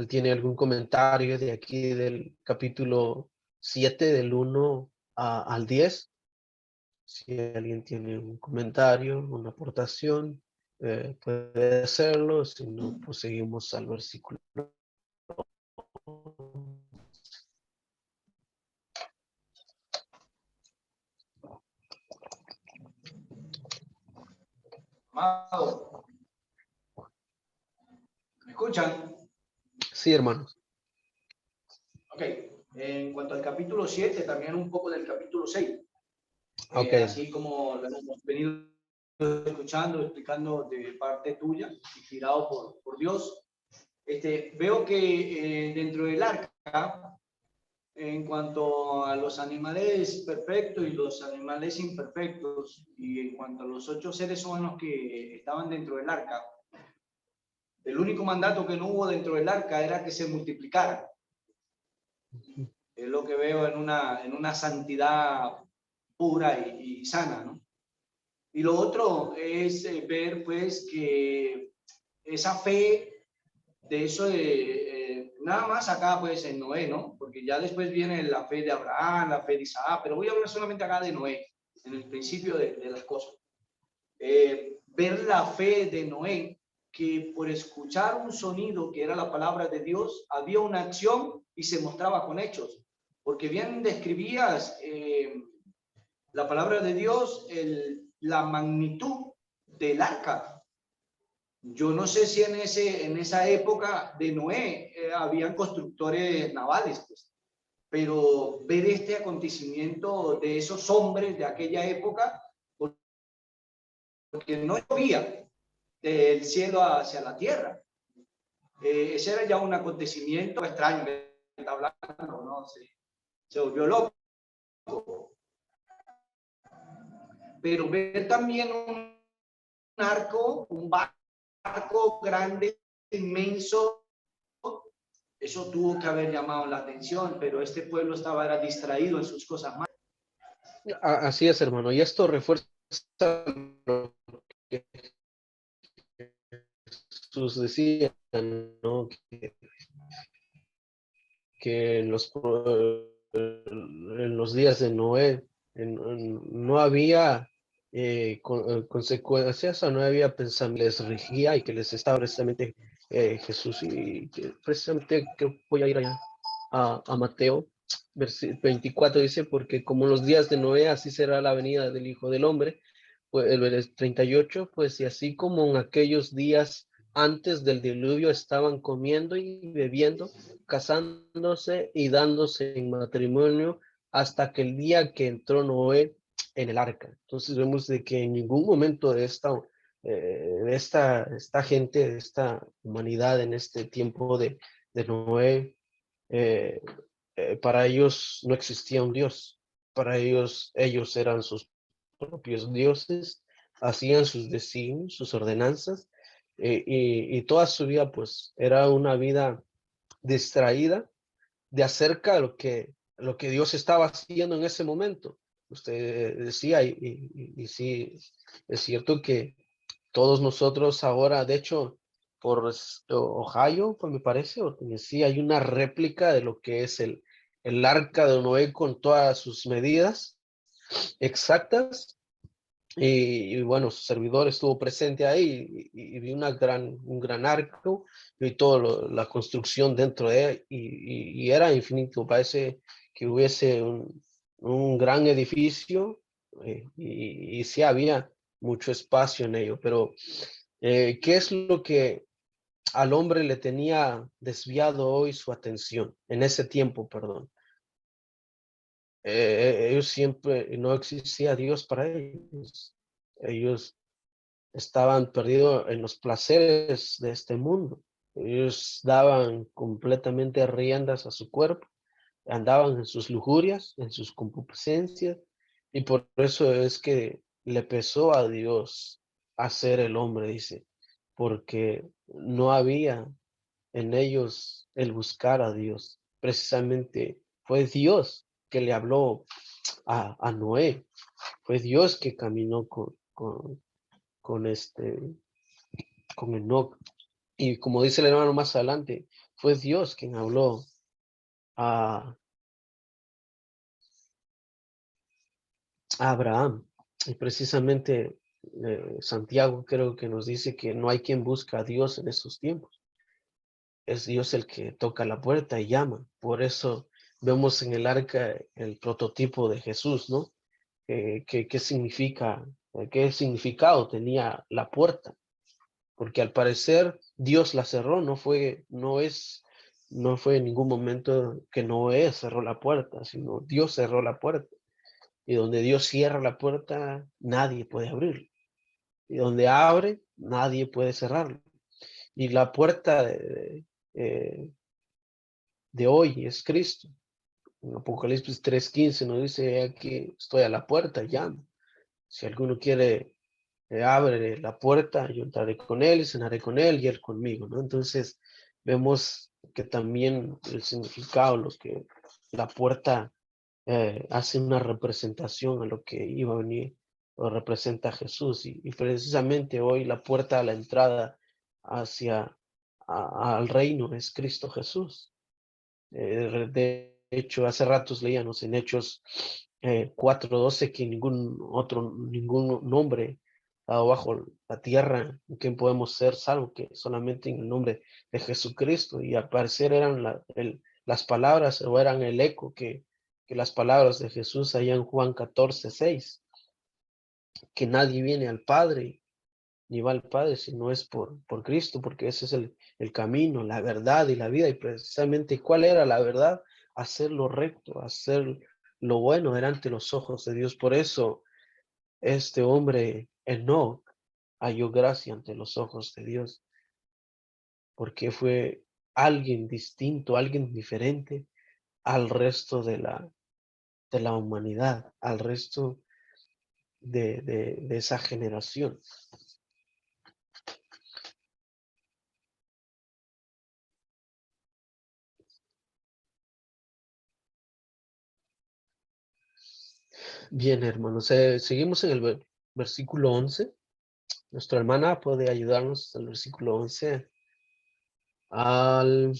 tiene algún comentario de aquí del capítulo 7, del 1 al 10, si alguien tiene un comentario, una aportación, puede hacerlo, si no, pues seguimos al versículo. Amado, ¿me escuchan? Sí, hermanos. Ok. En cuanto al capítulo 7, también un poco del capítulo 6. Ok. Así como lo hemos venido escuchando, explicando de parte tuya, inspirado por Dios. Veo que dentro del arca, en cuanto a los animales perfectos y los animales imperfectos, y en cuanto a los 8 seres humanos que estaban dentro del arca, el único mandato que no hubo dentro del arca era que se multiplicaran. Es lo que veo en una santidad pura y sana, ¿no? Y lo otro es ver, pues, que esa fe de eso nada más acá pues en Noé, ¿no? Porque ya después viene la fe de Abraham, la fe de Isaac, pero voy a hablar solamente acá de Noé, en el principio de las cosas. Ver la fe de Noé, que por escuchar un sonido que era la palabra de Dios, había una acción y se mostraba con hechos. Porque bien describías la palabra de Dios, la magnitud del arca. Yo no sé si en esa época de Noé habían constructores navales, pues, pero ver este acontecimiento de esos hombres de aquella época, porque no llovía del cielo hacia la tierra. Ese era ya un acontecimiento extraño que está hablando, ¿no? Se volvió loco. Pero ver también un barco grande, inmenso, eso tuvo que haber llamado la atención, pero este pueblo era distraído en sus cosas más. Así es, hermano, y esto refuerza lo que Jesús decía, ¿no? Que en los días de Noé no había consecuencias, o no había pensamiento, les regía y que les estaba precisamente Jesús. Y que precisamente creo que voy a ir allá a Mateo 24, dice, porque como los días de Noé, así será la venida del Hijo del Hombre. Pues el 38, pues y así como en aquellos días antes del diluvio estaban comiendo y bebiendo, casándose y dándose en matrimonio hasta que el día que entró Noé en el arca. Entonces vemos de que en ningún momento de esta gente, de esta humanidad en este tiempo de Noé, para ellos no existía un Dios. Para ellos eran sus propios dioses, hacían sus designios, sus ordenanzas, y toda su vida pues era una vida distraída de acerca de lo que Dios estaba haciendo en ese momento. Usted decía, y sí, es cierto que todos nosotros ahora, de hecho, por Ohio, pues me parece, o sí, hay una réplica de lo que es el arca de Noé con todas sus medidas exactas. Y bueno, su servidor estuvo presente ahí y vi un gran arco y toda la construcción dentro de él y era infinito. Parece que hubiese un gran edificio y sí había mucho espacio en ello, pero ¿qué es lo que al hombre le tenía desviado hoy su atención? En ese tiempo, perdón. Ellos siempre, no existía Dios para ellos. Ellos estaban perdidos en los placeres de este mundo. Ellos daban completamente riendas a su cuerpo, andaban en sus lujurias, en sus concupiscencias, y por eso es que le pesó a Dios hacer el hombre, dice, porque no había en ellos el buscar a Dios. Precisamente fue Dios que le habló a Noé, fue Dios que caminó con Enoch. Y como dice el hermano más adelante, fue Dios quien habló a Abraham. Y precisamente Santiago creo que nos dice que no hay quien busca a Dios en estos tiempos. Es Dios el que toca la puerta y llama. Por eso vemos en el arca el prototipo de Jesús, ¿no? ¿Qué significa? ¿Qué significado tenía la puerta? Porque al parecer Dios la cerró, no fue en ningún momento que Noé cerró la puerta, sino Dios cerró la puerta. Y donde Dios cierra la puerta, nadie puede abrirla. Y donde abre, nadie puede cerrarlo. Y la puerta de hoy es Cristo. En Apocalipsis 3:15 nos dice, aquí estoy a la puerta, llamo. Si alguno quiere, abre la puerta, yo entraré con él, cenaré con él y él conmigo, ¿no? Entonces, vemos que también el significado, lo que la puerta hace una representación a lo que iba a venir, o representa a Jesús. Y precisamente hoy la puerta a la entrada hacia al reino es Cristo Jesús. De hecho, hace ratos leíamos en Hechos 4:12 que ningún nombre bajo la tierra en quien podemos ser salvos, que solamente en el nombre de Jesucristo. Y al parecer eran las palabras o eran el eco que las palabras de Jesús allá en Juan 14:6, que nadie viene al Padre ni va al Padre si no es por Cristo, porque ese es el camino, la verdad y la vida. Y precisamente, ¿cuál era la verdad? Hacer lo recto, hacer lo bueno delante de los ojos de Dios. Por eso este hombre, Enoc, halló gracia ante los ojos de Dios, porque fue alguien distinto, alguien diferente al resto de la humanidad, al resto de esa generación. Bien, hermanos, seguimos en el versículo 11. Nuestra hermana puede ayudarnos al versículo 11 al,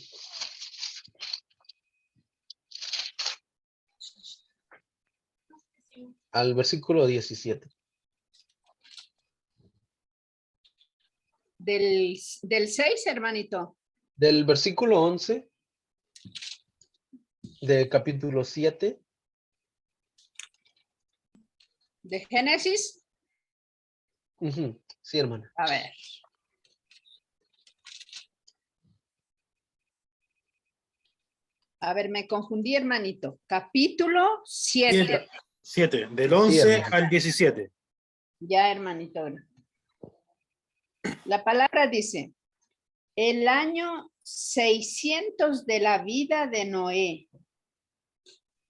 al versículo 17. Del 6, hermanito. Del versículo 11 del capítulo 7. De Génesis. Sí, hermana. A ver. A ver, me confundí, hermanito. Capítulo 7. 7, del Sí, 11 hermana. al 17. Ya, hermanito. La palabra dice, el año 600 de la vida de Noé,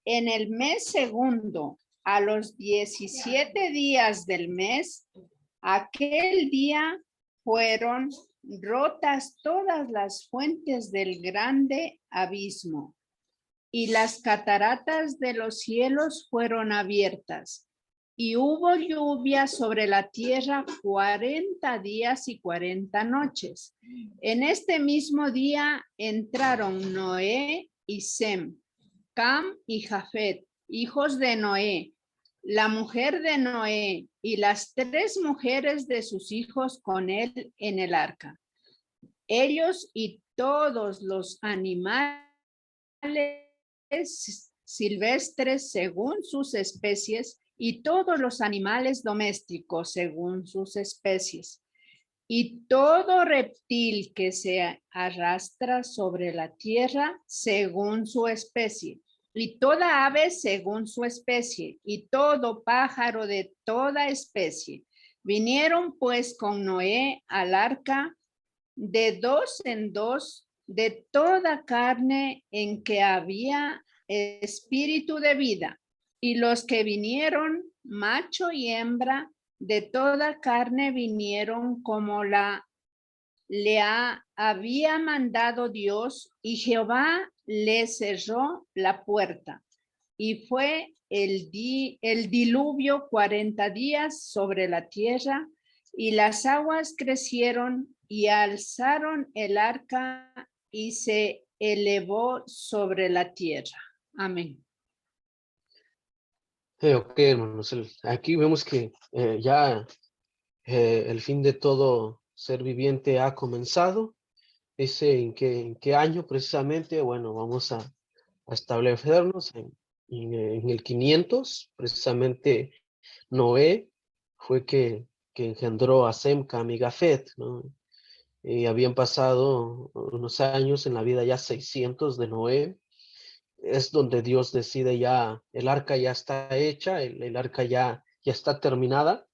en el mes segundo, a los 17 días del mes, aquel día fueron rotas todas las fuentes del grande abismo y las cataratas de los cielos fueron abiertas. Y hubo lluvia sobre la tierra 40 días y 40 noches. En este mismo día entraron Noé y Sem, Cam y Jafet, hijos de Noé, la mujer de Noé y las 3 mujeres de sus hijos con él en el arca. Ellos y todos los animales silvestres según sus especies y todos los animales domésticos según sus especies y todo reptil que se arrastra sobre la tierra según su especie y toda ave según su especie y todo pájaro de toda especie. Vinieron pues con Noé al arca de 2 en 2 de toda carne en que había espíritu de vida, y los que vinieron, macho y hembra, de toda carne vinieron como le había mandado Dios, y Jehová le cerró la puerta. Y fue el diluvio 40 días sobre la tierra, y las aguas crecieron y alzaron el arca y se elevó sobre la tierra. Amén. Ok, hermanos, aquí vemos que ya el fin de todo ser viviente ha comenzado. Dice en qué año precisamente. Bueno, vamos a establecernos en el 500. Precisamente Noé fue que engendró a Sem, Cam y Jafet, ¿no? Y habían pasado unos años en la vida, ya 600 de Noé. Es donde Dios decide ya, el arca ya está hecha, el arca ya está terminada.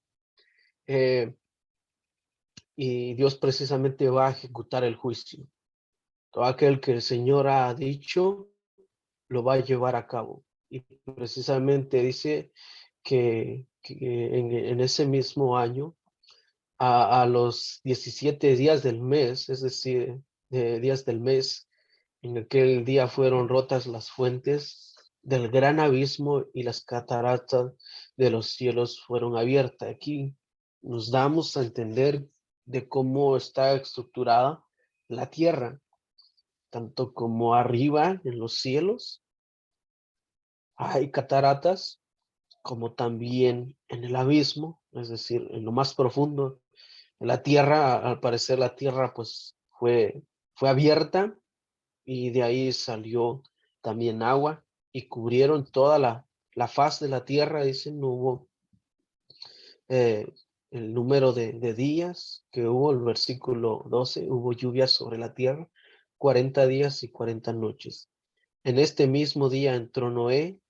Y Dios precisamente va a ejecutar el juicio. Todo aquel que el Señor ha dicho, lo va a llevar a cabo. Y precisamente dice que en ese mismo año, a los 17 días del mes, es decir, días del mes, en aquel día fueron rotas las fuentes del gran abismo y las cataratas de los cielos fueron abiertas. Aquí nos damos a entender de cómo está estructurada la tierra. tanto como arriba en los cielos hay cataratas, como también en el abismo, es decir, en lo más profundo. En la tierra, al parecer la tierra pues fue abierta y de ahí salió también agua y cubrieron toda la faz de la tierra. Dicen, no hubo eh, el número de días que hubo, el versículo 12, hubo lluvia sobre la tierra, 40 días y 40 noches. En este mismo día entró Noé,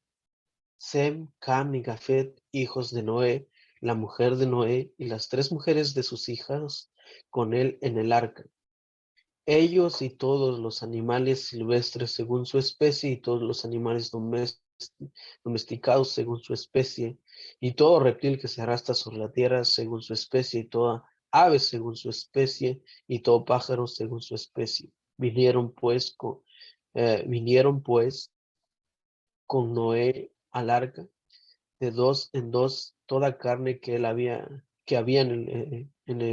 Sem, Cam y Jafet, hijos de Noé, la mujer de Noé y las 3 mujeres de sus hijas con él en el arca. Ellos y todos los animales silvestres según su especie y todos los animales domesticados según su especie y todo reptil que se arrastra sobre la tierra según su especie y toda ave según su especie y todo pájaro según su especie. Vinieron pues con Noé al arca de 2 en 2 toda carne que había el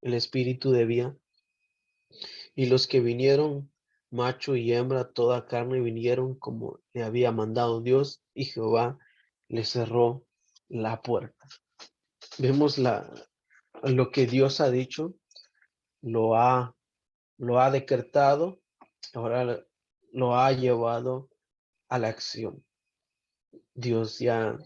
espíritu de vida. Y los que vinieron, macho y hembra, toda carne, vinieron como le había mandado Dios, y Jehová le cerró la puerta. Vemos lo que Dios ha dicho, lo ha decretado, ahora lo ha llevado a la acción. Dios ya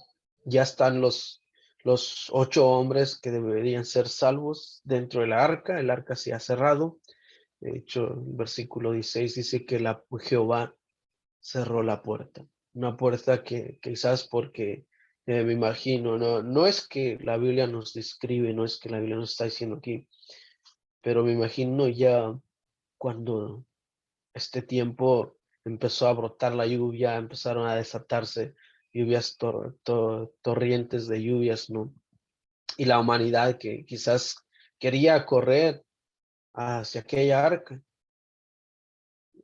están los 8 hombres que deberían ser salvos dentro del arca. El arca se ha cerrado. De hecho, el versículo 16 dice que Jehová cerró la puerta. Una puerta que quizás porque me imagino, no es que la Biblia nos describe, no es que la Biblia nos está diciendo aquí, pero me imagino ya cuando este tiempo empezó a brotar la lluvia, empezaron a desatarse lluvias, torrentes de lluvias, ¿no? Y la humanidad que quizás quería correr hacia aquella arca.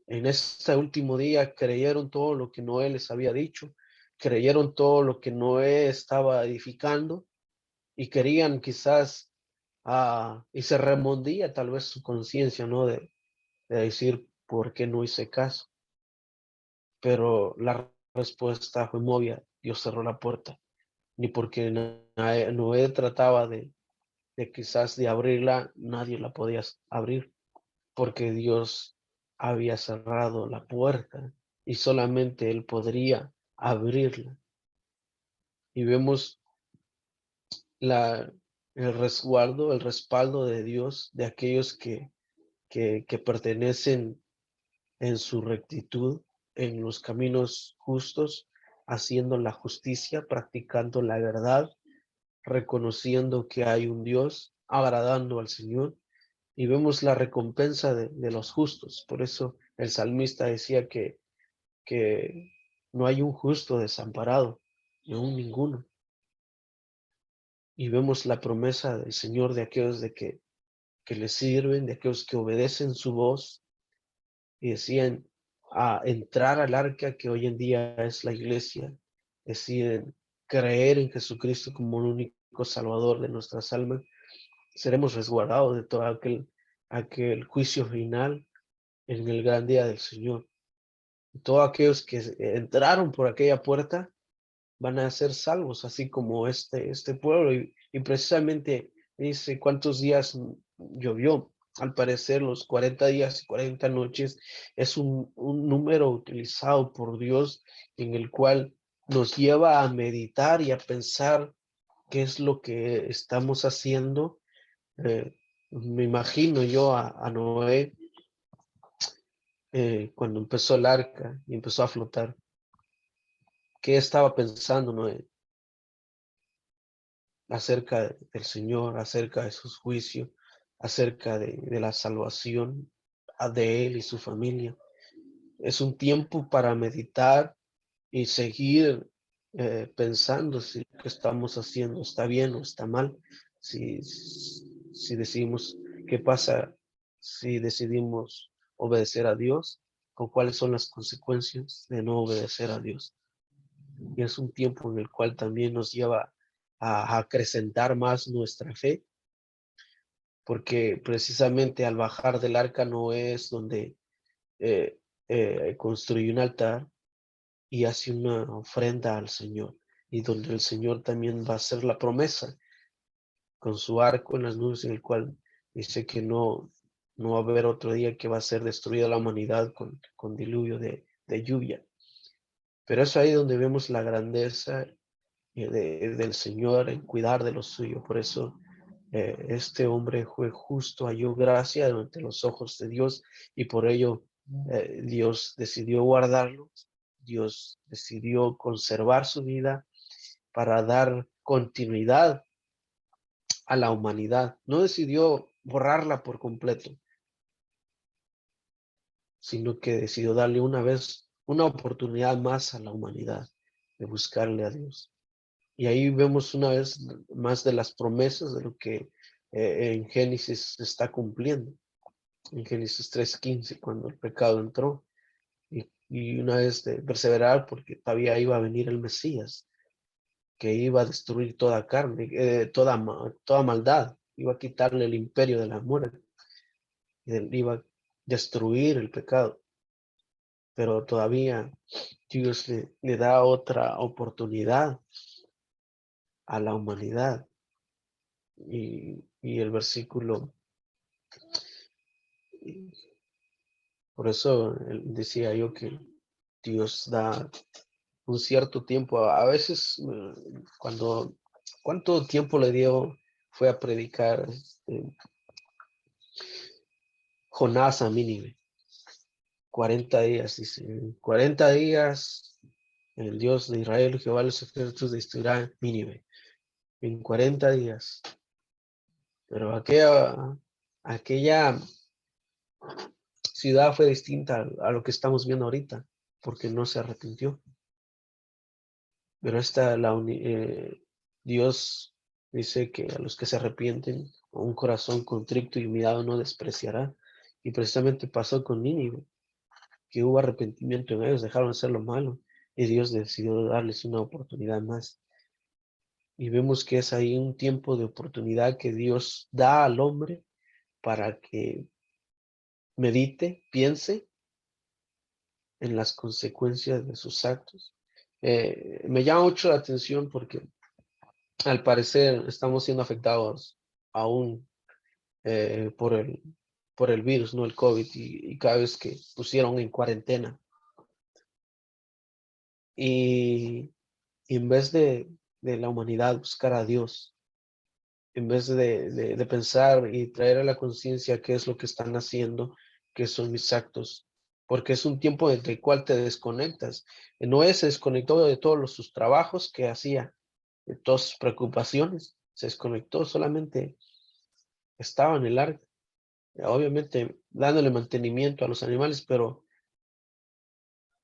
En este último día creyeron todo lo que Noé les había dicho, creyeron todo lo que Noé estaba edificando y querían quizás, y se remondía tal vez su conciencia, ¿no? De decir, ¿por qué no hice caso? Pero la respuesta fue muy obvia, Dios cerró la puerta, ni porque Noé trataba de quizás de abrirla, nadie la podía abrir, porque Dios había cerrado la puerta y solamente Él podría abrirla. Y vemos el resguardo, el respaldo de Dios de aquellos que pertenecen en su rectitud, en los caminos justos, haciendo la justicia, practicando la verdad, reconociendo que hay un Dios, agradando al Señor, y vemos la recompensa de los justos. Por eso el salmista decía que no hay un justo desamparado, ni aun ninguno. Y vemos la promesa del Señor de aquellos que le sirven, de aquellos que obedecen su voz y decían a entrar al arca que hoy en día es la iglesia, deciden creer en Jesucristo como el único salvador de nuestras almas, seremos resguardados de todo aquel juicio final en el gran día del Señor. Todos aquellos que entraron por aquella puerta van a ser salvos, así como este pueblo. Y precisamente dice cuántos días llovió. Al parecer los 40 días y 40 noches es un número utilizado por Dios en el cual nos lleva a meditar y a pensar qué es lo que estamos haciendo. Me imagino yo a Noé cuando empezó el arca y empezó a flotar. ¿Qué estaba pensando Noé acerca del Señor, acerca de sus juicios, acerca de la salvación de él y su familia? Es un tiempo para meditar y seguir pensando si lo que estamos haciendo está bien o está mal. Si decidimos, ¿qué pasa si decidimos obedecer a Dios? ¿Con cuáles son las consecuencias de no obedecer a Dios? Y es un tiempo en el cual también nos lleva a acrecentar más nuestra fe, porque precisamente al bajar del arca no es donde construye un altar y hace una ofrenda al Señor, y donde el Señor también va a hacer la promesa con su arco en las nubes, en el cual dice que no va a haber otro día que va a ser destruida la humanidad con diluvio de lluvia. Pero es ahí donde vemos la grandeza del Señor en cuidar de lo suyo. Por eso este hombre fue justo, halló gracia ante los ojos de Dios, y por ello Dios decidió guardarlo. Dios decidió conservar su vida para dar continuidad a la humanidad. No decidió borrarla por completo, sino que decidió darle una oportunidad más a la humanidad de buscarle a Dios. Y ahí vemos una vez más de las promesas de lo que en Génesis se está cumpliendo. En Génesis 3:15, cuando el pecado entró, y una vez de perseverar, porque todavía iba a venir el Mesías, que iba a destruir toda carne, toda maldad, iba a quitarle el imperio de la muerte, iba a destruir el pecado. Pero todavía Dios le da otra oportunidad a la humanidad. Y el versículo, por eso decía yo que Dios da un cierto tiempo. A veces, ¿cuánto tiempo le dio? Fue a predicar Jonás a Nínive. 40 días, dice. 40 días el Dios de Israel, Jehová de los ejércitos, destruirá Nínive. En 40 días. Pero aquella ciudad fue distinta a lo que estamos viendo ahorita, porque no se arrepintió. Pero Dios dice que a los que se arrepienten, un corazón contrito y humillado no despreciará. Y precisamente pasó con Nínive, que hubo arrepentimiento en ellos, dejaron de hacer lo malo, y Dios decidió darles una oportunidad más. Y vemos que es ahí un tiempo de oportunidad que Dios da al hombre para que medite, piense en las consecuencias de sus actos. Me llama mucho la atención porque al parecer estamos siendo afectados aún por el virus, ¿no? El COVID, y cada vez que pusieron en cuarentena. Y en vez de la humanidad buscar a Dios, en vez de pensar y traer a la conciencia qué es lo que están haciendo, qué son mis actos, porque es un tiempo en el cual te desconectas. Noé se desconectó de todos sus trabajos que hacía, de todas sus preocupaciones, se desconectó, solamente estaba en el arca, obviamente dándole mantenimiento a los animales, pero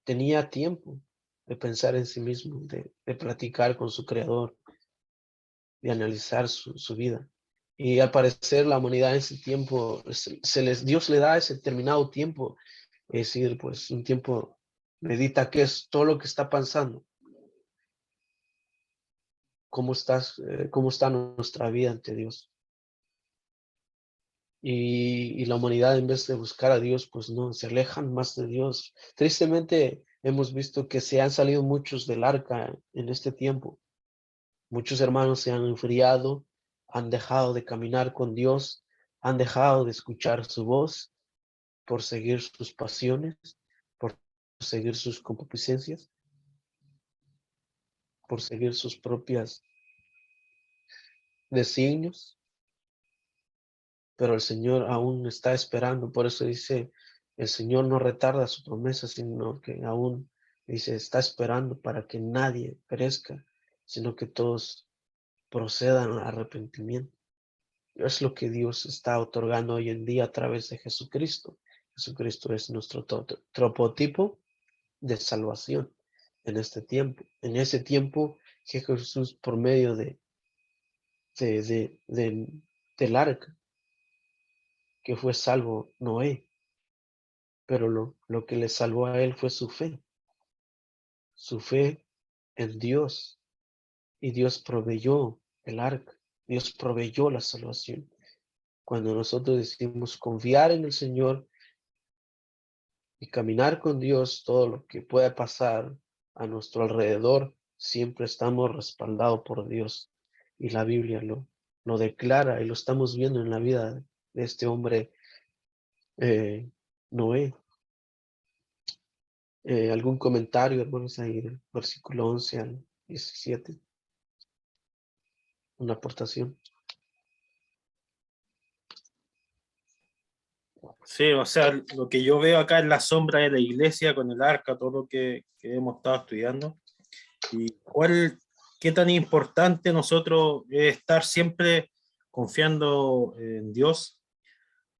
tenía tiempo de pensar en sí mismo, de platicar con su creador, de analizar su vida. Y al parecer la humanidad en ese tiempo, Dios le da ese determinado tiempo, es decir, pues un tiempo, medita qué es todo lo que está pasando, cómo está nuestra vida ante Dios. Y la humanidad, en vez de buscar a Dios, pues no, se alejan más de Dios. Tristemente hemos visto que se han salido muchos del arca en este tiempo. Muchos hermanos se han enfriado, han dejado de caminar con Dios, han dejado de escuchar su voz por seguir sus pasiones, por seguir sus concupiscencias, por seguir sus propias designios. Pero el Señor aún está esperando. Por eso dice, el Señor no retarda su promesa, sino que aún dice, está esperando para que nadie perezca, sino que todos procedan al arrepentimiento. Es lo que Dios está otorgando hoy en día a través de Jesucristo. Jesucristo es nuestro prototipo de salvación en este tiempo. En ese tiempo que Jesús, por medio del arca, que fue salvo Noé, pero lo que le salvó a él fue su fe en Dios, y Dios proveyó el arca, Dios proveyó la salvación. Cuando nosotros decidimos confiar en el Señor, y caminar con Dios, todo lo que pueda pasar a nuestro alrededor, siempre estamos respaldados por Dios. Y la Biblia lo declara y lo estamos viendo en la vida de este hombre Noé. ¿Algún comentario, hermanos, ahí del versículo 11 al 17? Una aportación. Sí, o sea, lo que yo veo acá es la sombra de la iglesia con el arca, todo lo que hemos estado estudiando. Y qué tan importante nosotros es estar siempre confiando en Dios.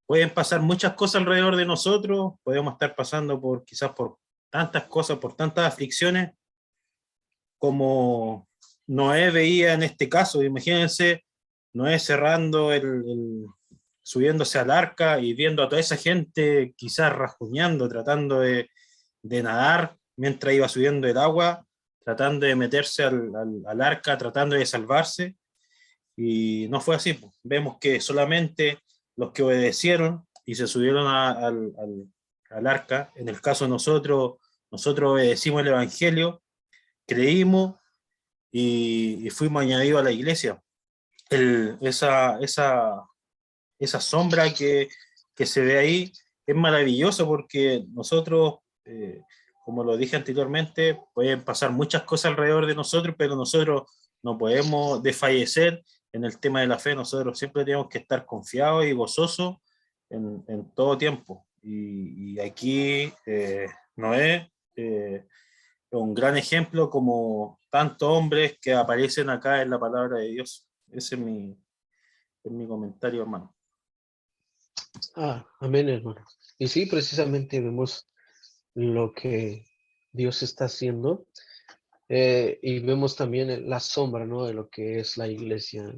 Pueden pasar muchas cosas alrededor de nosotros, podemos estar pasando quizás por tantas cosas, por tantas aflicciones, como Noé veía en este caso. Imagínense, Noé subiéndose al arca y viendo a toda esa gente quizás rasguñando, tratando de nadar mientras iba subiendo el agua, tratando de meterse al arca, tratando de salvarse, y no fue así. Vemos que solamente los que obedecieron y se subieron al arca, en el caso de nosotros obedecimos el Evangelio, creímos y fuimos añadidos a la iglesia. Esa sombra que se ve ahí es maravilloso, porque nosotros, como lo dije anteriormente, pueden pasar muchas cosas alrededor de nosotros, pero nosotros no podemos desfallecer en el tema de la fe. Nosotros siempre tenemos que estar confiados y gozosos en todo tiempo. Y aquí Noé es un gran ejemplo, como tantos hombres que aparecen acá en la palabra de Dios. Ese es mi comentario, hermano. Amén, hermano. Y sí, precisamente vemos lo que Dios está haciendo, y vemos también la sombra, ¿no?, de lo que es la iglesia.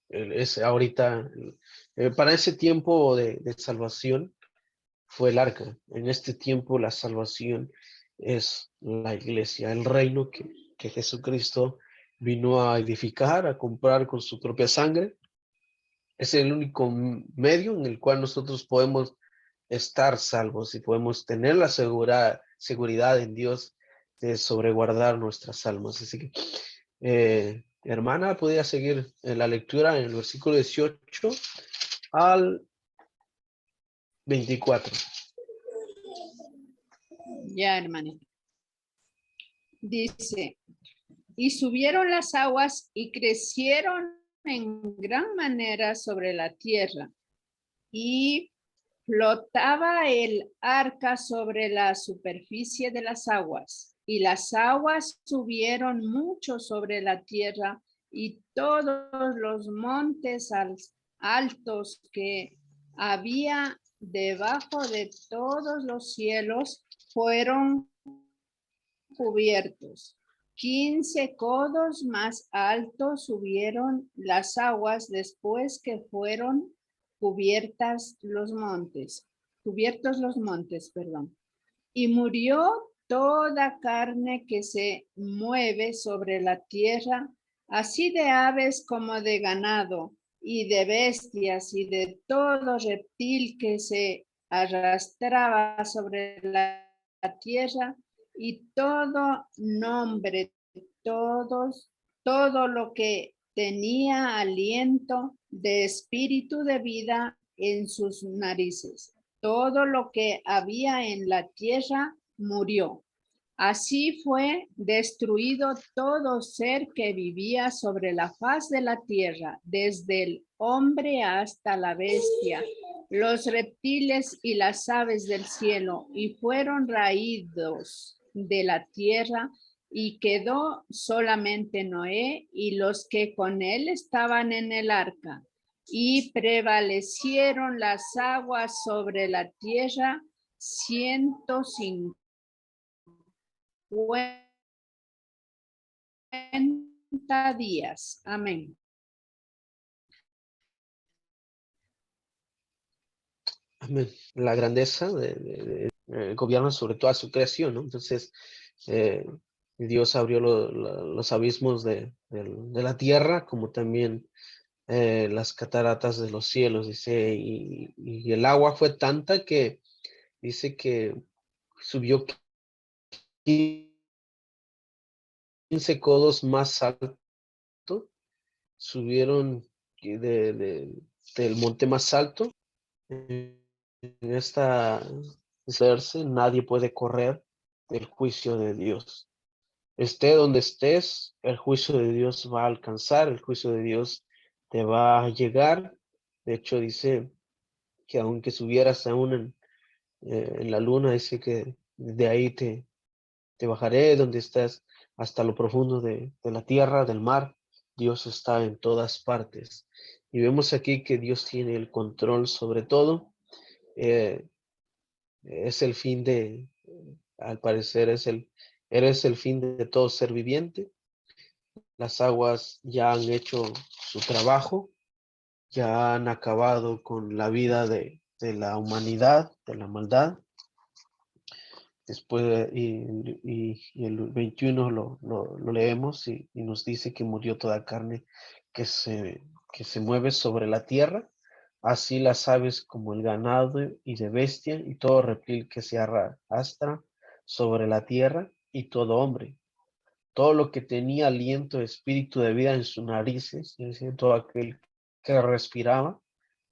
Es ahorita, para ese tiempo de salvación fue el arca. En este tiempo la salvación es la iglesia, el reino que Jesucristo vino a edificar, a comprar con su propia sangre. Es el único medio en el cual nosotros podemos estar salvos y podemos tener la seguridad en Dios de sobreguardar nuestras almas. Así que, hermana, podría seguir en la lectura en el versículo 18 al 24. Ya, hermano. Dice, y subieron las aguas y crecieron en gran manera sobre la tierra, y flotaba el arca sobre la superficie de las aguas, y las aguas subieron mucho sobre la tierra, y todos los montes altos que había debajo de todos los cielos fueron cubiertos. 15 codos más altos subieron las aguas después que fueron cubiertos los montes, perdón. Y murió toda carne que se mueve sobre la tierra, así de aves como de ganado, y de bestias, y de todo reptil que se arrastraba sobre la tierra, y todo nombre, todo lo que tenía aliento de espíritu de vida en sus narices. Todo lo que había en la tierra murió. Así fue destruido todo ser que vivía sobre la faz de la tierra, desde el hombre hasta la bestia, los reptiles y las aves del cielo, y fueron raídos de la tierra, y quedó solamente Noé y los que con él estaban en el arca. Y prevalecieron las aguas sobre la tierra 150 días. Amén. Amén. La grandeza gobierna sobre toda su creación, ¿no? Entonces, Dios abrió los abismos de la tierra, como también las cataratas de los cielos, dice, y el agua fue tanta que dice que subió 15 codos más alto, subieron del monte más alto. En esta hacerse, nadie puede correr del juicio de Dios. Esté donde estés, el juicio de Dios va a alcanzar, el juicio de Dios te va a llegar. De hecho, dice que aunque subieras aún en la luna, dice que de ahí te bajaré donde estás hasta lo profundo de la tierra, del mar. Dios está en todas partes. Y vemos aquí que Dios tiene el control sobre todo. Eh, es el fin al parecer, eres el fin de todo ser viviente. Las aguas ya han hecho su trabajo, ya han acabado con la vida de la humanidad, de la maldad. Después, y el 21 lo leemos y nos dice que murió toda carne que se mueve sobre la tierra, así las aves como el ganado y de bestia y todo reptil que se arrastra sobre la tierra y todo hombre. Todo lo que tenía aliento, espíritu de vida en sus narices, es decir, todo aquel que respiraba,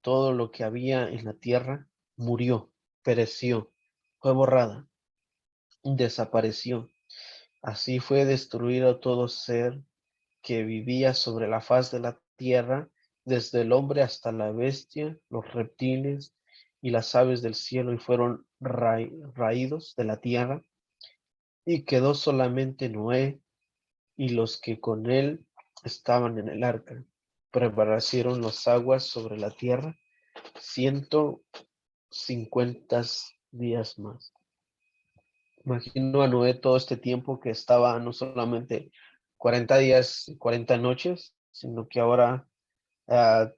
todo lo que había en la tierra murió, pereció, fue borrada, desapareció. Así fue destruido todo ser que vivía sobre la faz de la tierra, desde el hombre hasta la bestia, los reptiles y las aves del cielo, y fueron raídos de la tierra, y quedó solamente Noé y los que con él estaban en el arca. Prevalecieron las aguas sobre la tierra 150 días más. Imagino a Noé todo este tiempo que estaba no solamente 40 días y 40 noches, sino que ahora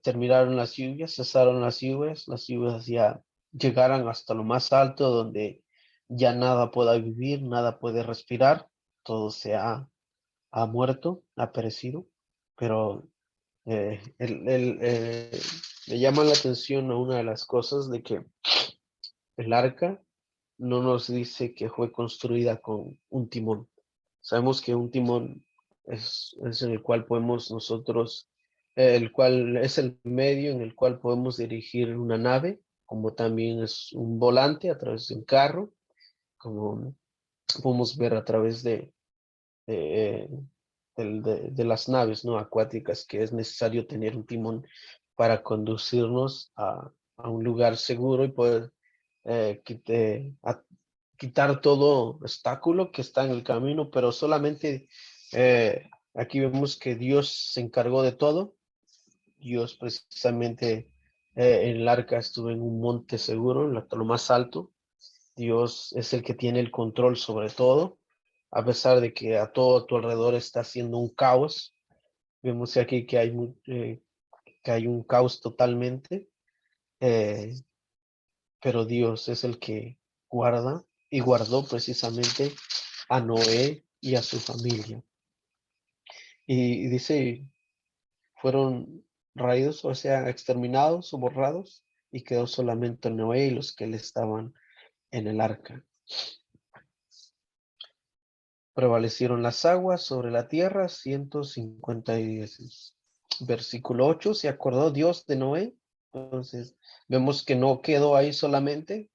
terminaron las lluvias, cesaron las lluvias ya llegaron hasta lo más alto donde ya nada pueda vivir, nada puede respirar, todo se ha muerto, ha perecido, pero me llama la atención a una de las cosas de que el arca no nos dice que fue construida con un timón. Sabemos que un timón es en el cual podemos nosotros, el cual es el medio en el cual podemos dirigir una nave, como también es un volante a través de un carro, como podemos ver a través de, de las naves, ¿no?, acuáticas, que es necesario tener un timón para conducirnos a un lugar seguro y poder quitar todo obstáculo que está en el camino, pero solamente aquí vemos que Dios se encargó de todo. Dios precisamente en el arca estuvo en un monte seguro, en lo más alto. Dios es el que tiene el control sobre todo, a pesar de que a todo a tu alrededor está haciendo un caos. Vemos aquí que hay un caos totalmente, eh, pero Dios es el que guarda y guardó precisamente a Noé y a su familia. Y dice, fueron raídos, o sea, exterminados o borrados, y quedó solamente Noé y los que le estaban en el arca. Prevalecieron las aguas sobre la tierra 150 días. Versículo 8, se acordó Dios de Noé. Entonces, vemos que no quedó ahí solamente,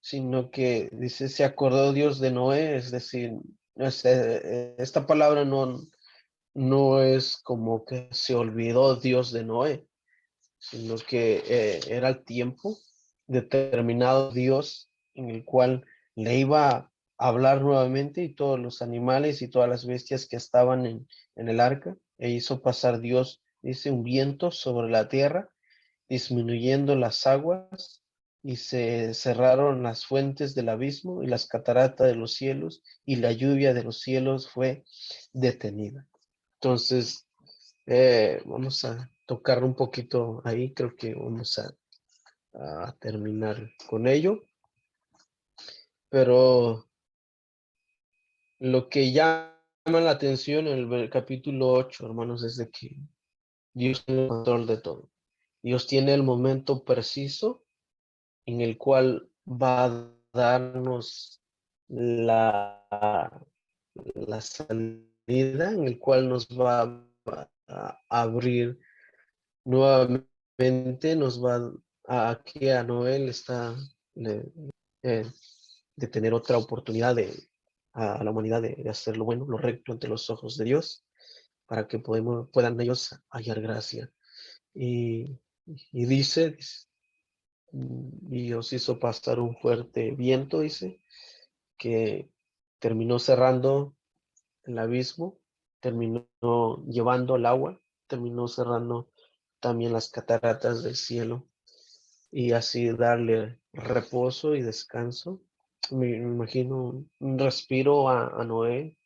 sino que dice, se acordó Dios de Noé, es decir, esta palabra no es como que se olvidó Dios de Noé, sino que era el tiempo determinado Dios en el cual le iba a hablar nuevamente, y todos los animales y todas las bestias que estaban en el arca, e hizo pasar Dios, dice, un viento sobre la tierra, disminuyendo las aguas, y se cerraron las fuentes del abismo y las cataratas de los cielos, y la lluvia de los cielos fue detenida. Entonces, vamos a tocar un poquito ahí, creo que vamos a terminar con ello, pero lo que llama la atención en el capítulo 8, hermanos, es de que Dios tiene el control de todo. Dios tiene el momento preciso en el cual va a darnos la, la salida, en el cual nos va a abrir nuevamente, nos va aquí a Noel está de tener otra oportunidad a la humanidad de hacer lo bueno, lo recto ante los ojos de Dios, para que puedan ellos hallar gracia. Y dice, y os hizo pasar un fuerte viento, dice, que terminó cerrando el abismo, terminó llevando el agua, terminó cerrando también las cataratas del cielo, y así darle reposo y descanso. Me imagino un respiro a Noé,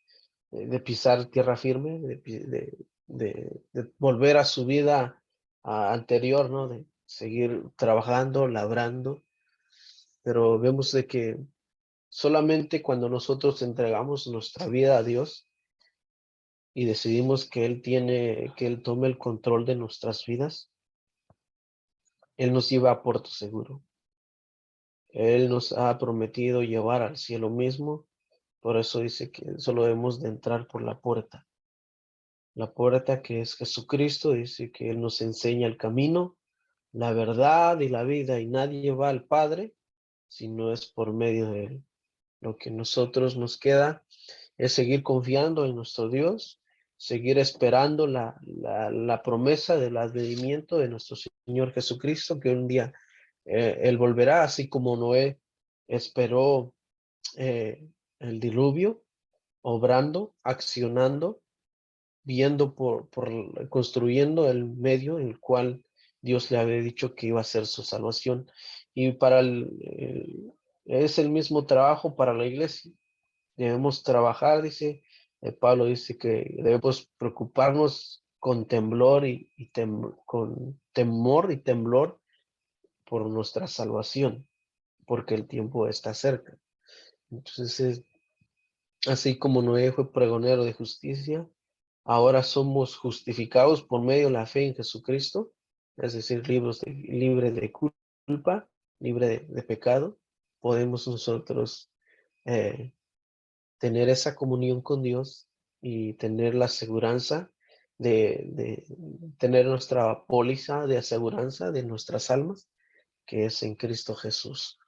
de pisar tierra firme, de volver a su vida anterior, ¿no? De seguir trabajando, labrando, pero vemos de que solamente cuando nosotros entregamos nuestra vida a Dios y decidimos que Él tome el control de nuestras vidas, Él nos lleva a puerto seguro. Él nos ha prometido llevar al cielo mismo, por eso dice que solo debemos de entrar por la puerta. La puerta que es Jesucristo, dice que Él nos enseña el camino, la verdad y la vida, y nadie va al Padre si no es por medio de Él. Lo que nosotros nos queda es seguir confiando en nuestro Dios, seguir esperando la promesa del advenimiento de nuestro Señor Jesucristo, que un día Él volverá, así como Noé esperó el diluvio, obrando, accionando, viendo construyendo el medio en el cual Dios le había dicho que iba a ser su salvación. Y es el mismo trabajo para la iglesia. Debemos trabajar, dice Pablo, dice que debemos preocuparnos con temblor con temor y temblor por nuestra salvación, porque el tiempo está cerca. Entonces, así como Noé fue pregonero de justicia, ahora somos justificados por medio de la fe en Jesucristo, es decir, libre de culpa, libre de pecado. Podemos nosotros tener esa comunión con Dios y tener la aseguranza de tener nuestra póliza de aseguranza de nuestras almas, que es en Cristo Jesús.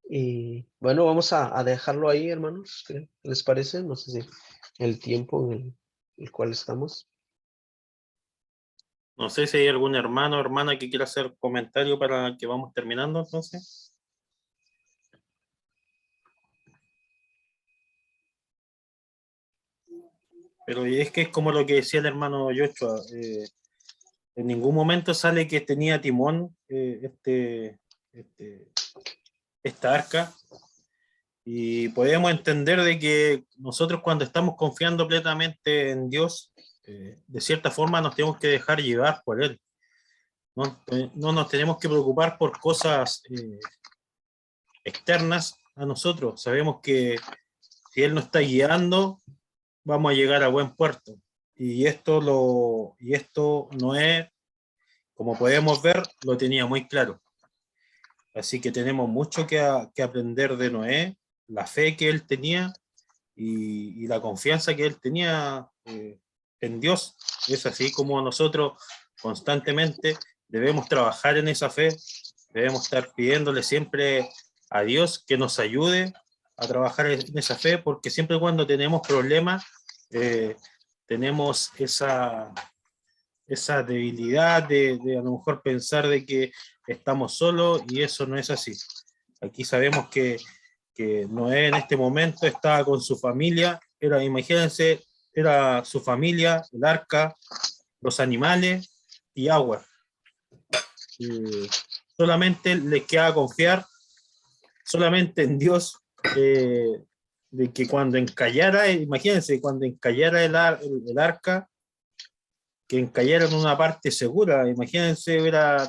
Y bueno, vamos a dejarlo ahí, hermanos. ¿Qué les parece? No sé si el tiempo en el cual estamos. No sé si hay algún hermano o hermana que quiera hacer comentario para que vamos terminando, entonces. Pero es que es como lo que decía el hermano Joshua, en ningún momento sale que tenía timón esta arca, y podemos entender de que nosotros cuando estamos confiando plenamente en Dios, de cierta forma nos tenemos que dejar llevar por Él. No nos tenemos que preocupar por cosas externas a nosotros. Sabemos que si Él nos está guiando, vamos a llegar a buen puerto. Y esto no es, como podemos ver, lo tenía muy claro. Así que tenemos mucho que aprender de Noé, la fe que él tenía y la confianza que él tenía en Dios. Es así como nosotros constantemente debemos trabajar en esa fe, debemos estar pidiéndole siempre a Dios que nos ayude a trabajar en esa fe, porque siempre cuando tenemos problemas, tenemos esa debilidad de a lo mejor pensar de que estamos solos, y eso no es así. Aquí sabemos que Noé en este momento estaba con su familia, imagínense, era su familia, el arca, los animales y agua. Solamente les queda confiar solamente en Dios, de que cuando encallara, imagínense, cuando encallara el arca, que encallara en una parte segura. Imagínense,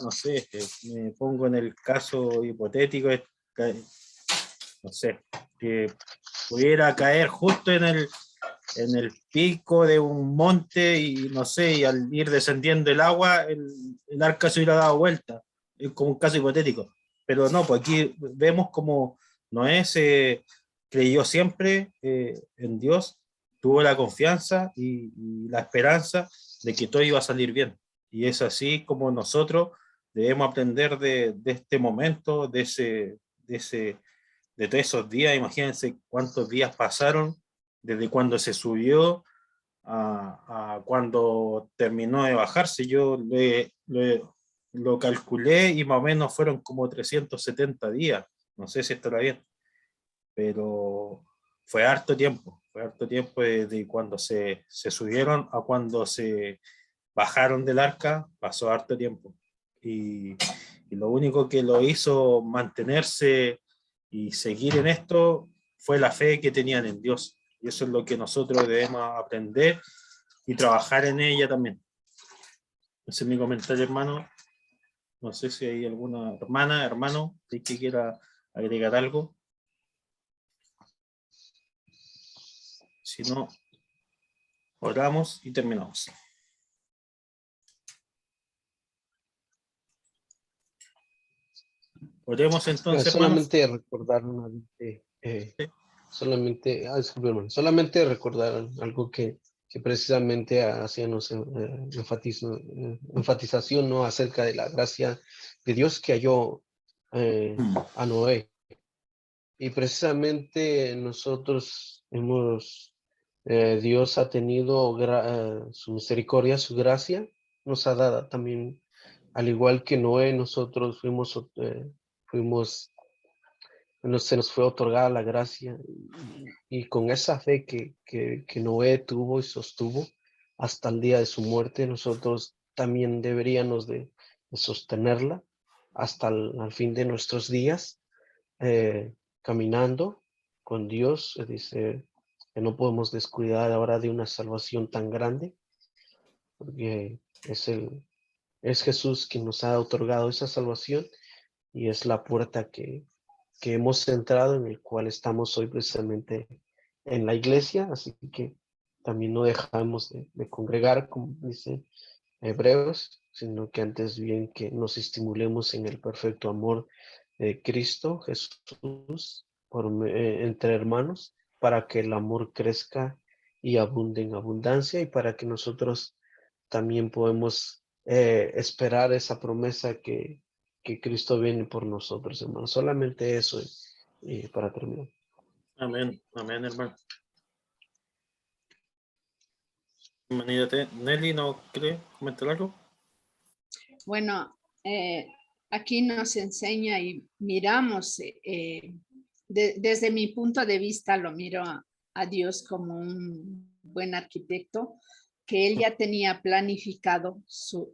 no sé, me pongo en el caso hipotético, no sé, que pudiera caer justo en el pico de un monte y no sé, y al ir descendiendo el agua, el arca se hubiera dado vuelta. Es como un caso hipotético. Pero no, pues aquí vemos como Noé se creyó siempre en Dios, tuvo la confianza y la esperanza de que todo iba a salir bien. Y es así como nosotros debemos aprender de este momento, de todos esos días. Imagínense cuántos días pasaron desde cuando se subió a cuando terminó de bajarse. Yo lo calculé y más o menos fueron como 370 días. No sé si estará bien, pero fue harto tiempo desde cuando se subieron a cuando se bajaron del arca, pasó harto tiempo. Y lo único que lo hizo mantenerse y seguir en esto fue la fe que tenían en Dios. Y eso es lo que nosotros debemos aprender y trabajar en ella también. Ese es mi comentario, hermano. No sé si hay alguna hermana, hermano, que quiera agregar algo. Si no, oramos y terminamos. Oremos entonces, hermanos. Solamente recordar disculpe, hermano, solamente recordar algo que precisamente hacíamos enfatización, ¿no? Acerca de la gracia de Dios que halló a Noé. Y precisamente nosotros Dios ha tenido su misericordia, su gracia, nos ha dado también, al igual que Noé, nosotros se nos fue otorgada la gracia y con esa fe que Noé tuvo y sostuvo hasta el día de su muerte, nosotros también deberíamos de sostenerla hasta al fin de nuestros días, caminando con Dios. Dice que no podemos descuidar ahora de una salvación tan grande, porque es Jesús quien nos ha otorgado esa salvación y es la puerta que hemos entrado, en el cual estamos hoy precisamente en la iglesia. Así que también no dejamos de congregar, como dice Hebreos, sino que antes bien que nos estimulemos en el perfecto amor de Cristo Jesús entre hermanos, para que el amor crezca y abunde en abundancia, y para que nosotros también podemos esperar esa promesa que Cristo viene por nosotros, hermanos. Solamente eso, para terminar. Amén, amén, hermano. Bienvenida, Nelly, ¿no cree comentar algo? Bueno, aquí nos enseña y miramos, desde mi punto de vista lo miro a Dios como un buen arquitecto, que él ya tenía planificado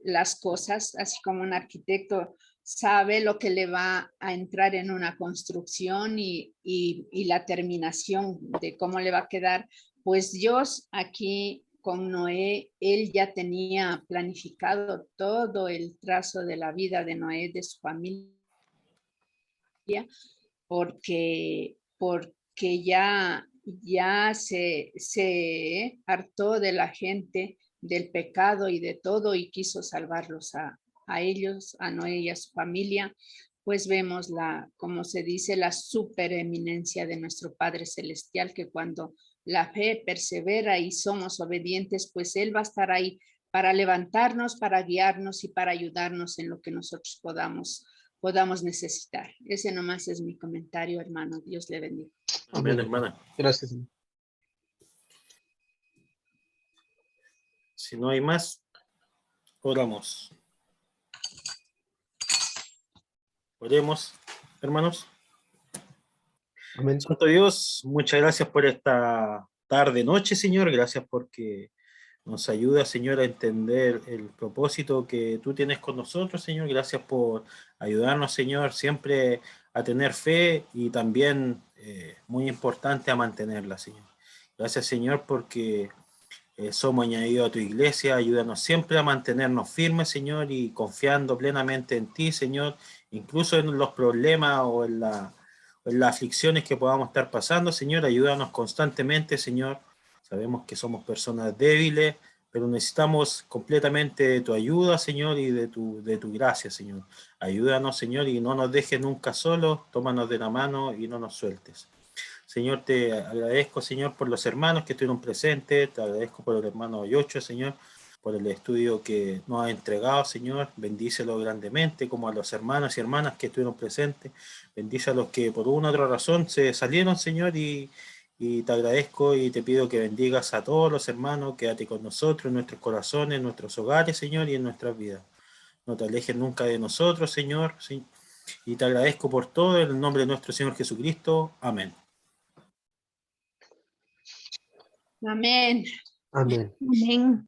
las cosas, así como un arquitecto sabe lo que le va a entrar en una construcción y la terminación de cómo le va a quedar. Pues Dios aquí con Noé, él ya tenía planificado todo el trazo de la vida de Noé, de su familia, porque ya se hartó de la gente, del pecado y de todo, y quiso salvarlos a ellos, a Noé y a su familia. Pues vemos como se dice, la supereminencia de nuestro Padre Celestial, que cuando la fe persevera y somos obedientes, pues Él va a estar ahí para levantarnos, para guiarnos y para ayudarnos en lo que nosotros podamos necesitar. Ese nomás es mi comentario, hermano. Dios le bendiga. Amén, hermana. Gracias. Si no hay más, oramos. Oremos, hermanos. Amén. Santo Dios, muchas gracias por esta tarde, noche, Señor. Gracias porque nos ayuda, Señor, a entender el propósito que tú tienes con nosotros, Señor. Gracias por ayudarnos, Señor, siempre a tener fe y también, muy importante, a mantenerla, Señor. Gracias, Señor, porque somos añadidos a tu iglesia. Ayúdanos siempre a mantenernos firmes, Señor, y confiando plenamente en ti, Señor, incluso en los problemas o en las aflicciones que podamos estar pasando, Señor. Ayúdanos constantemente, Señor. Sabemos que somos personas débiles, pero necesitamos completamente de tu ayuda, Señor, y de tu gracia, Señor. Ayúdanos, Señor, y no nos dejes nunca solos. Tómanos de la mano y no nos sueltes. Señor, te agradezco, Señor, por los hermanos que estuvieron presentes, te agradezco por el hermano Yocho, Señor, por el estudio que nos ha entregado, Señor, bendícelo grandemente, como a los hermanos y hermanas que estuvieron presentes, bendice a los que por una u otra razón se salieron, Señor, y te agradezco y te pido que bendigas a todos los hermanos, quédate con nosotros, en nuestros corazones, en nuestros hogares, Señor, y en nuestras vidas. No te alejes nunca de nosotros, Señor, ¿sí? Y te agradezco por todo, en el nombre de nuestro Señor Jesucristo. Amén. Amén. Amén. Amén.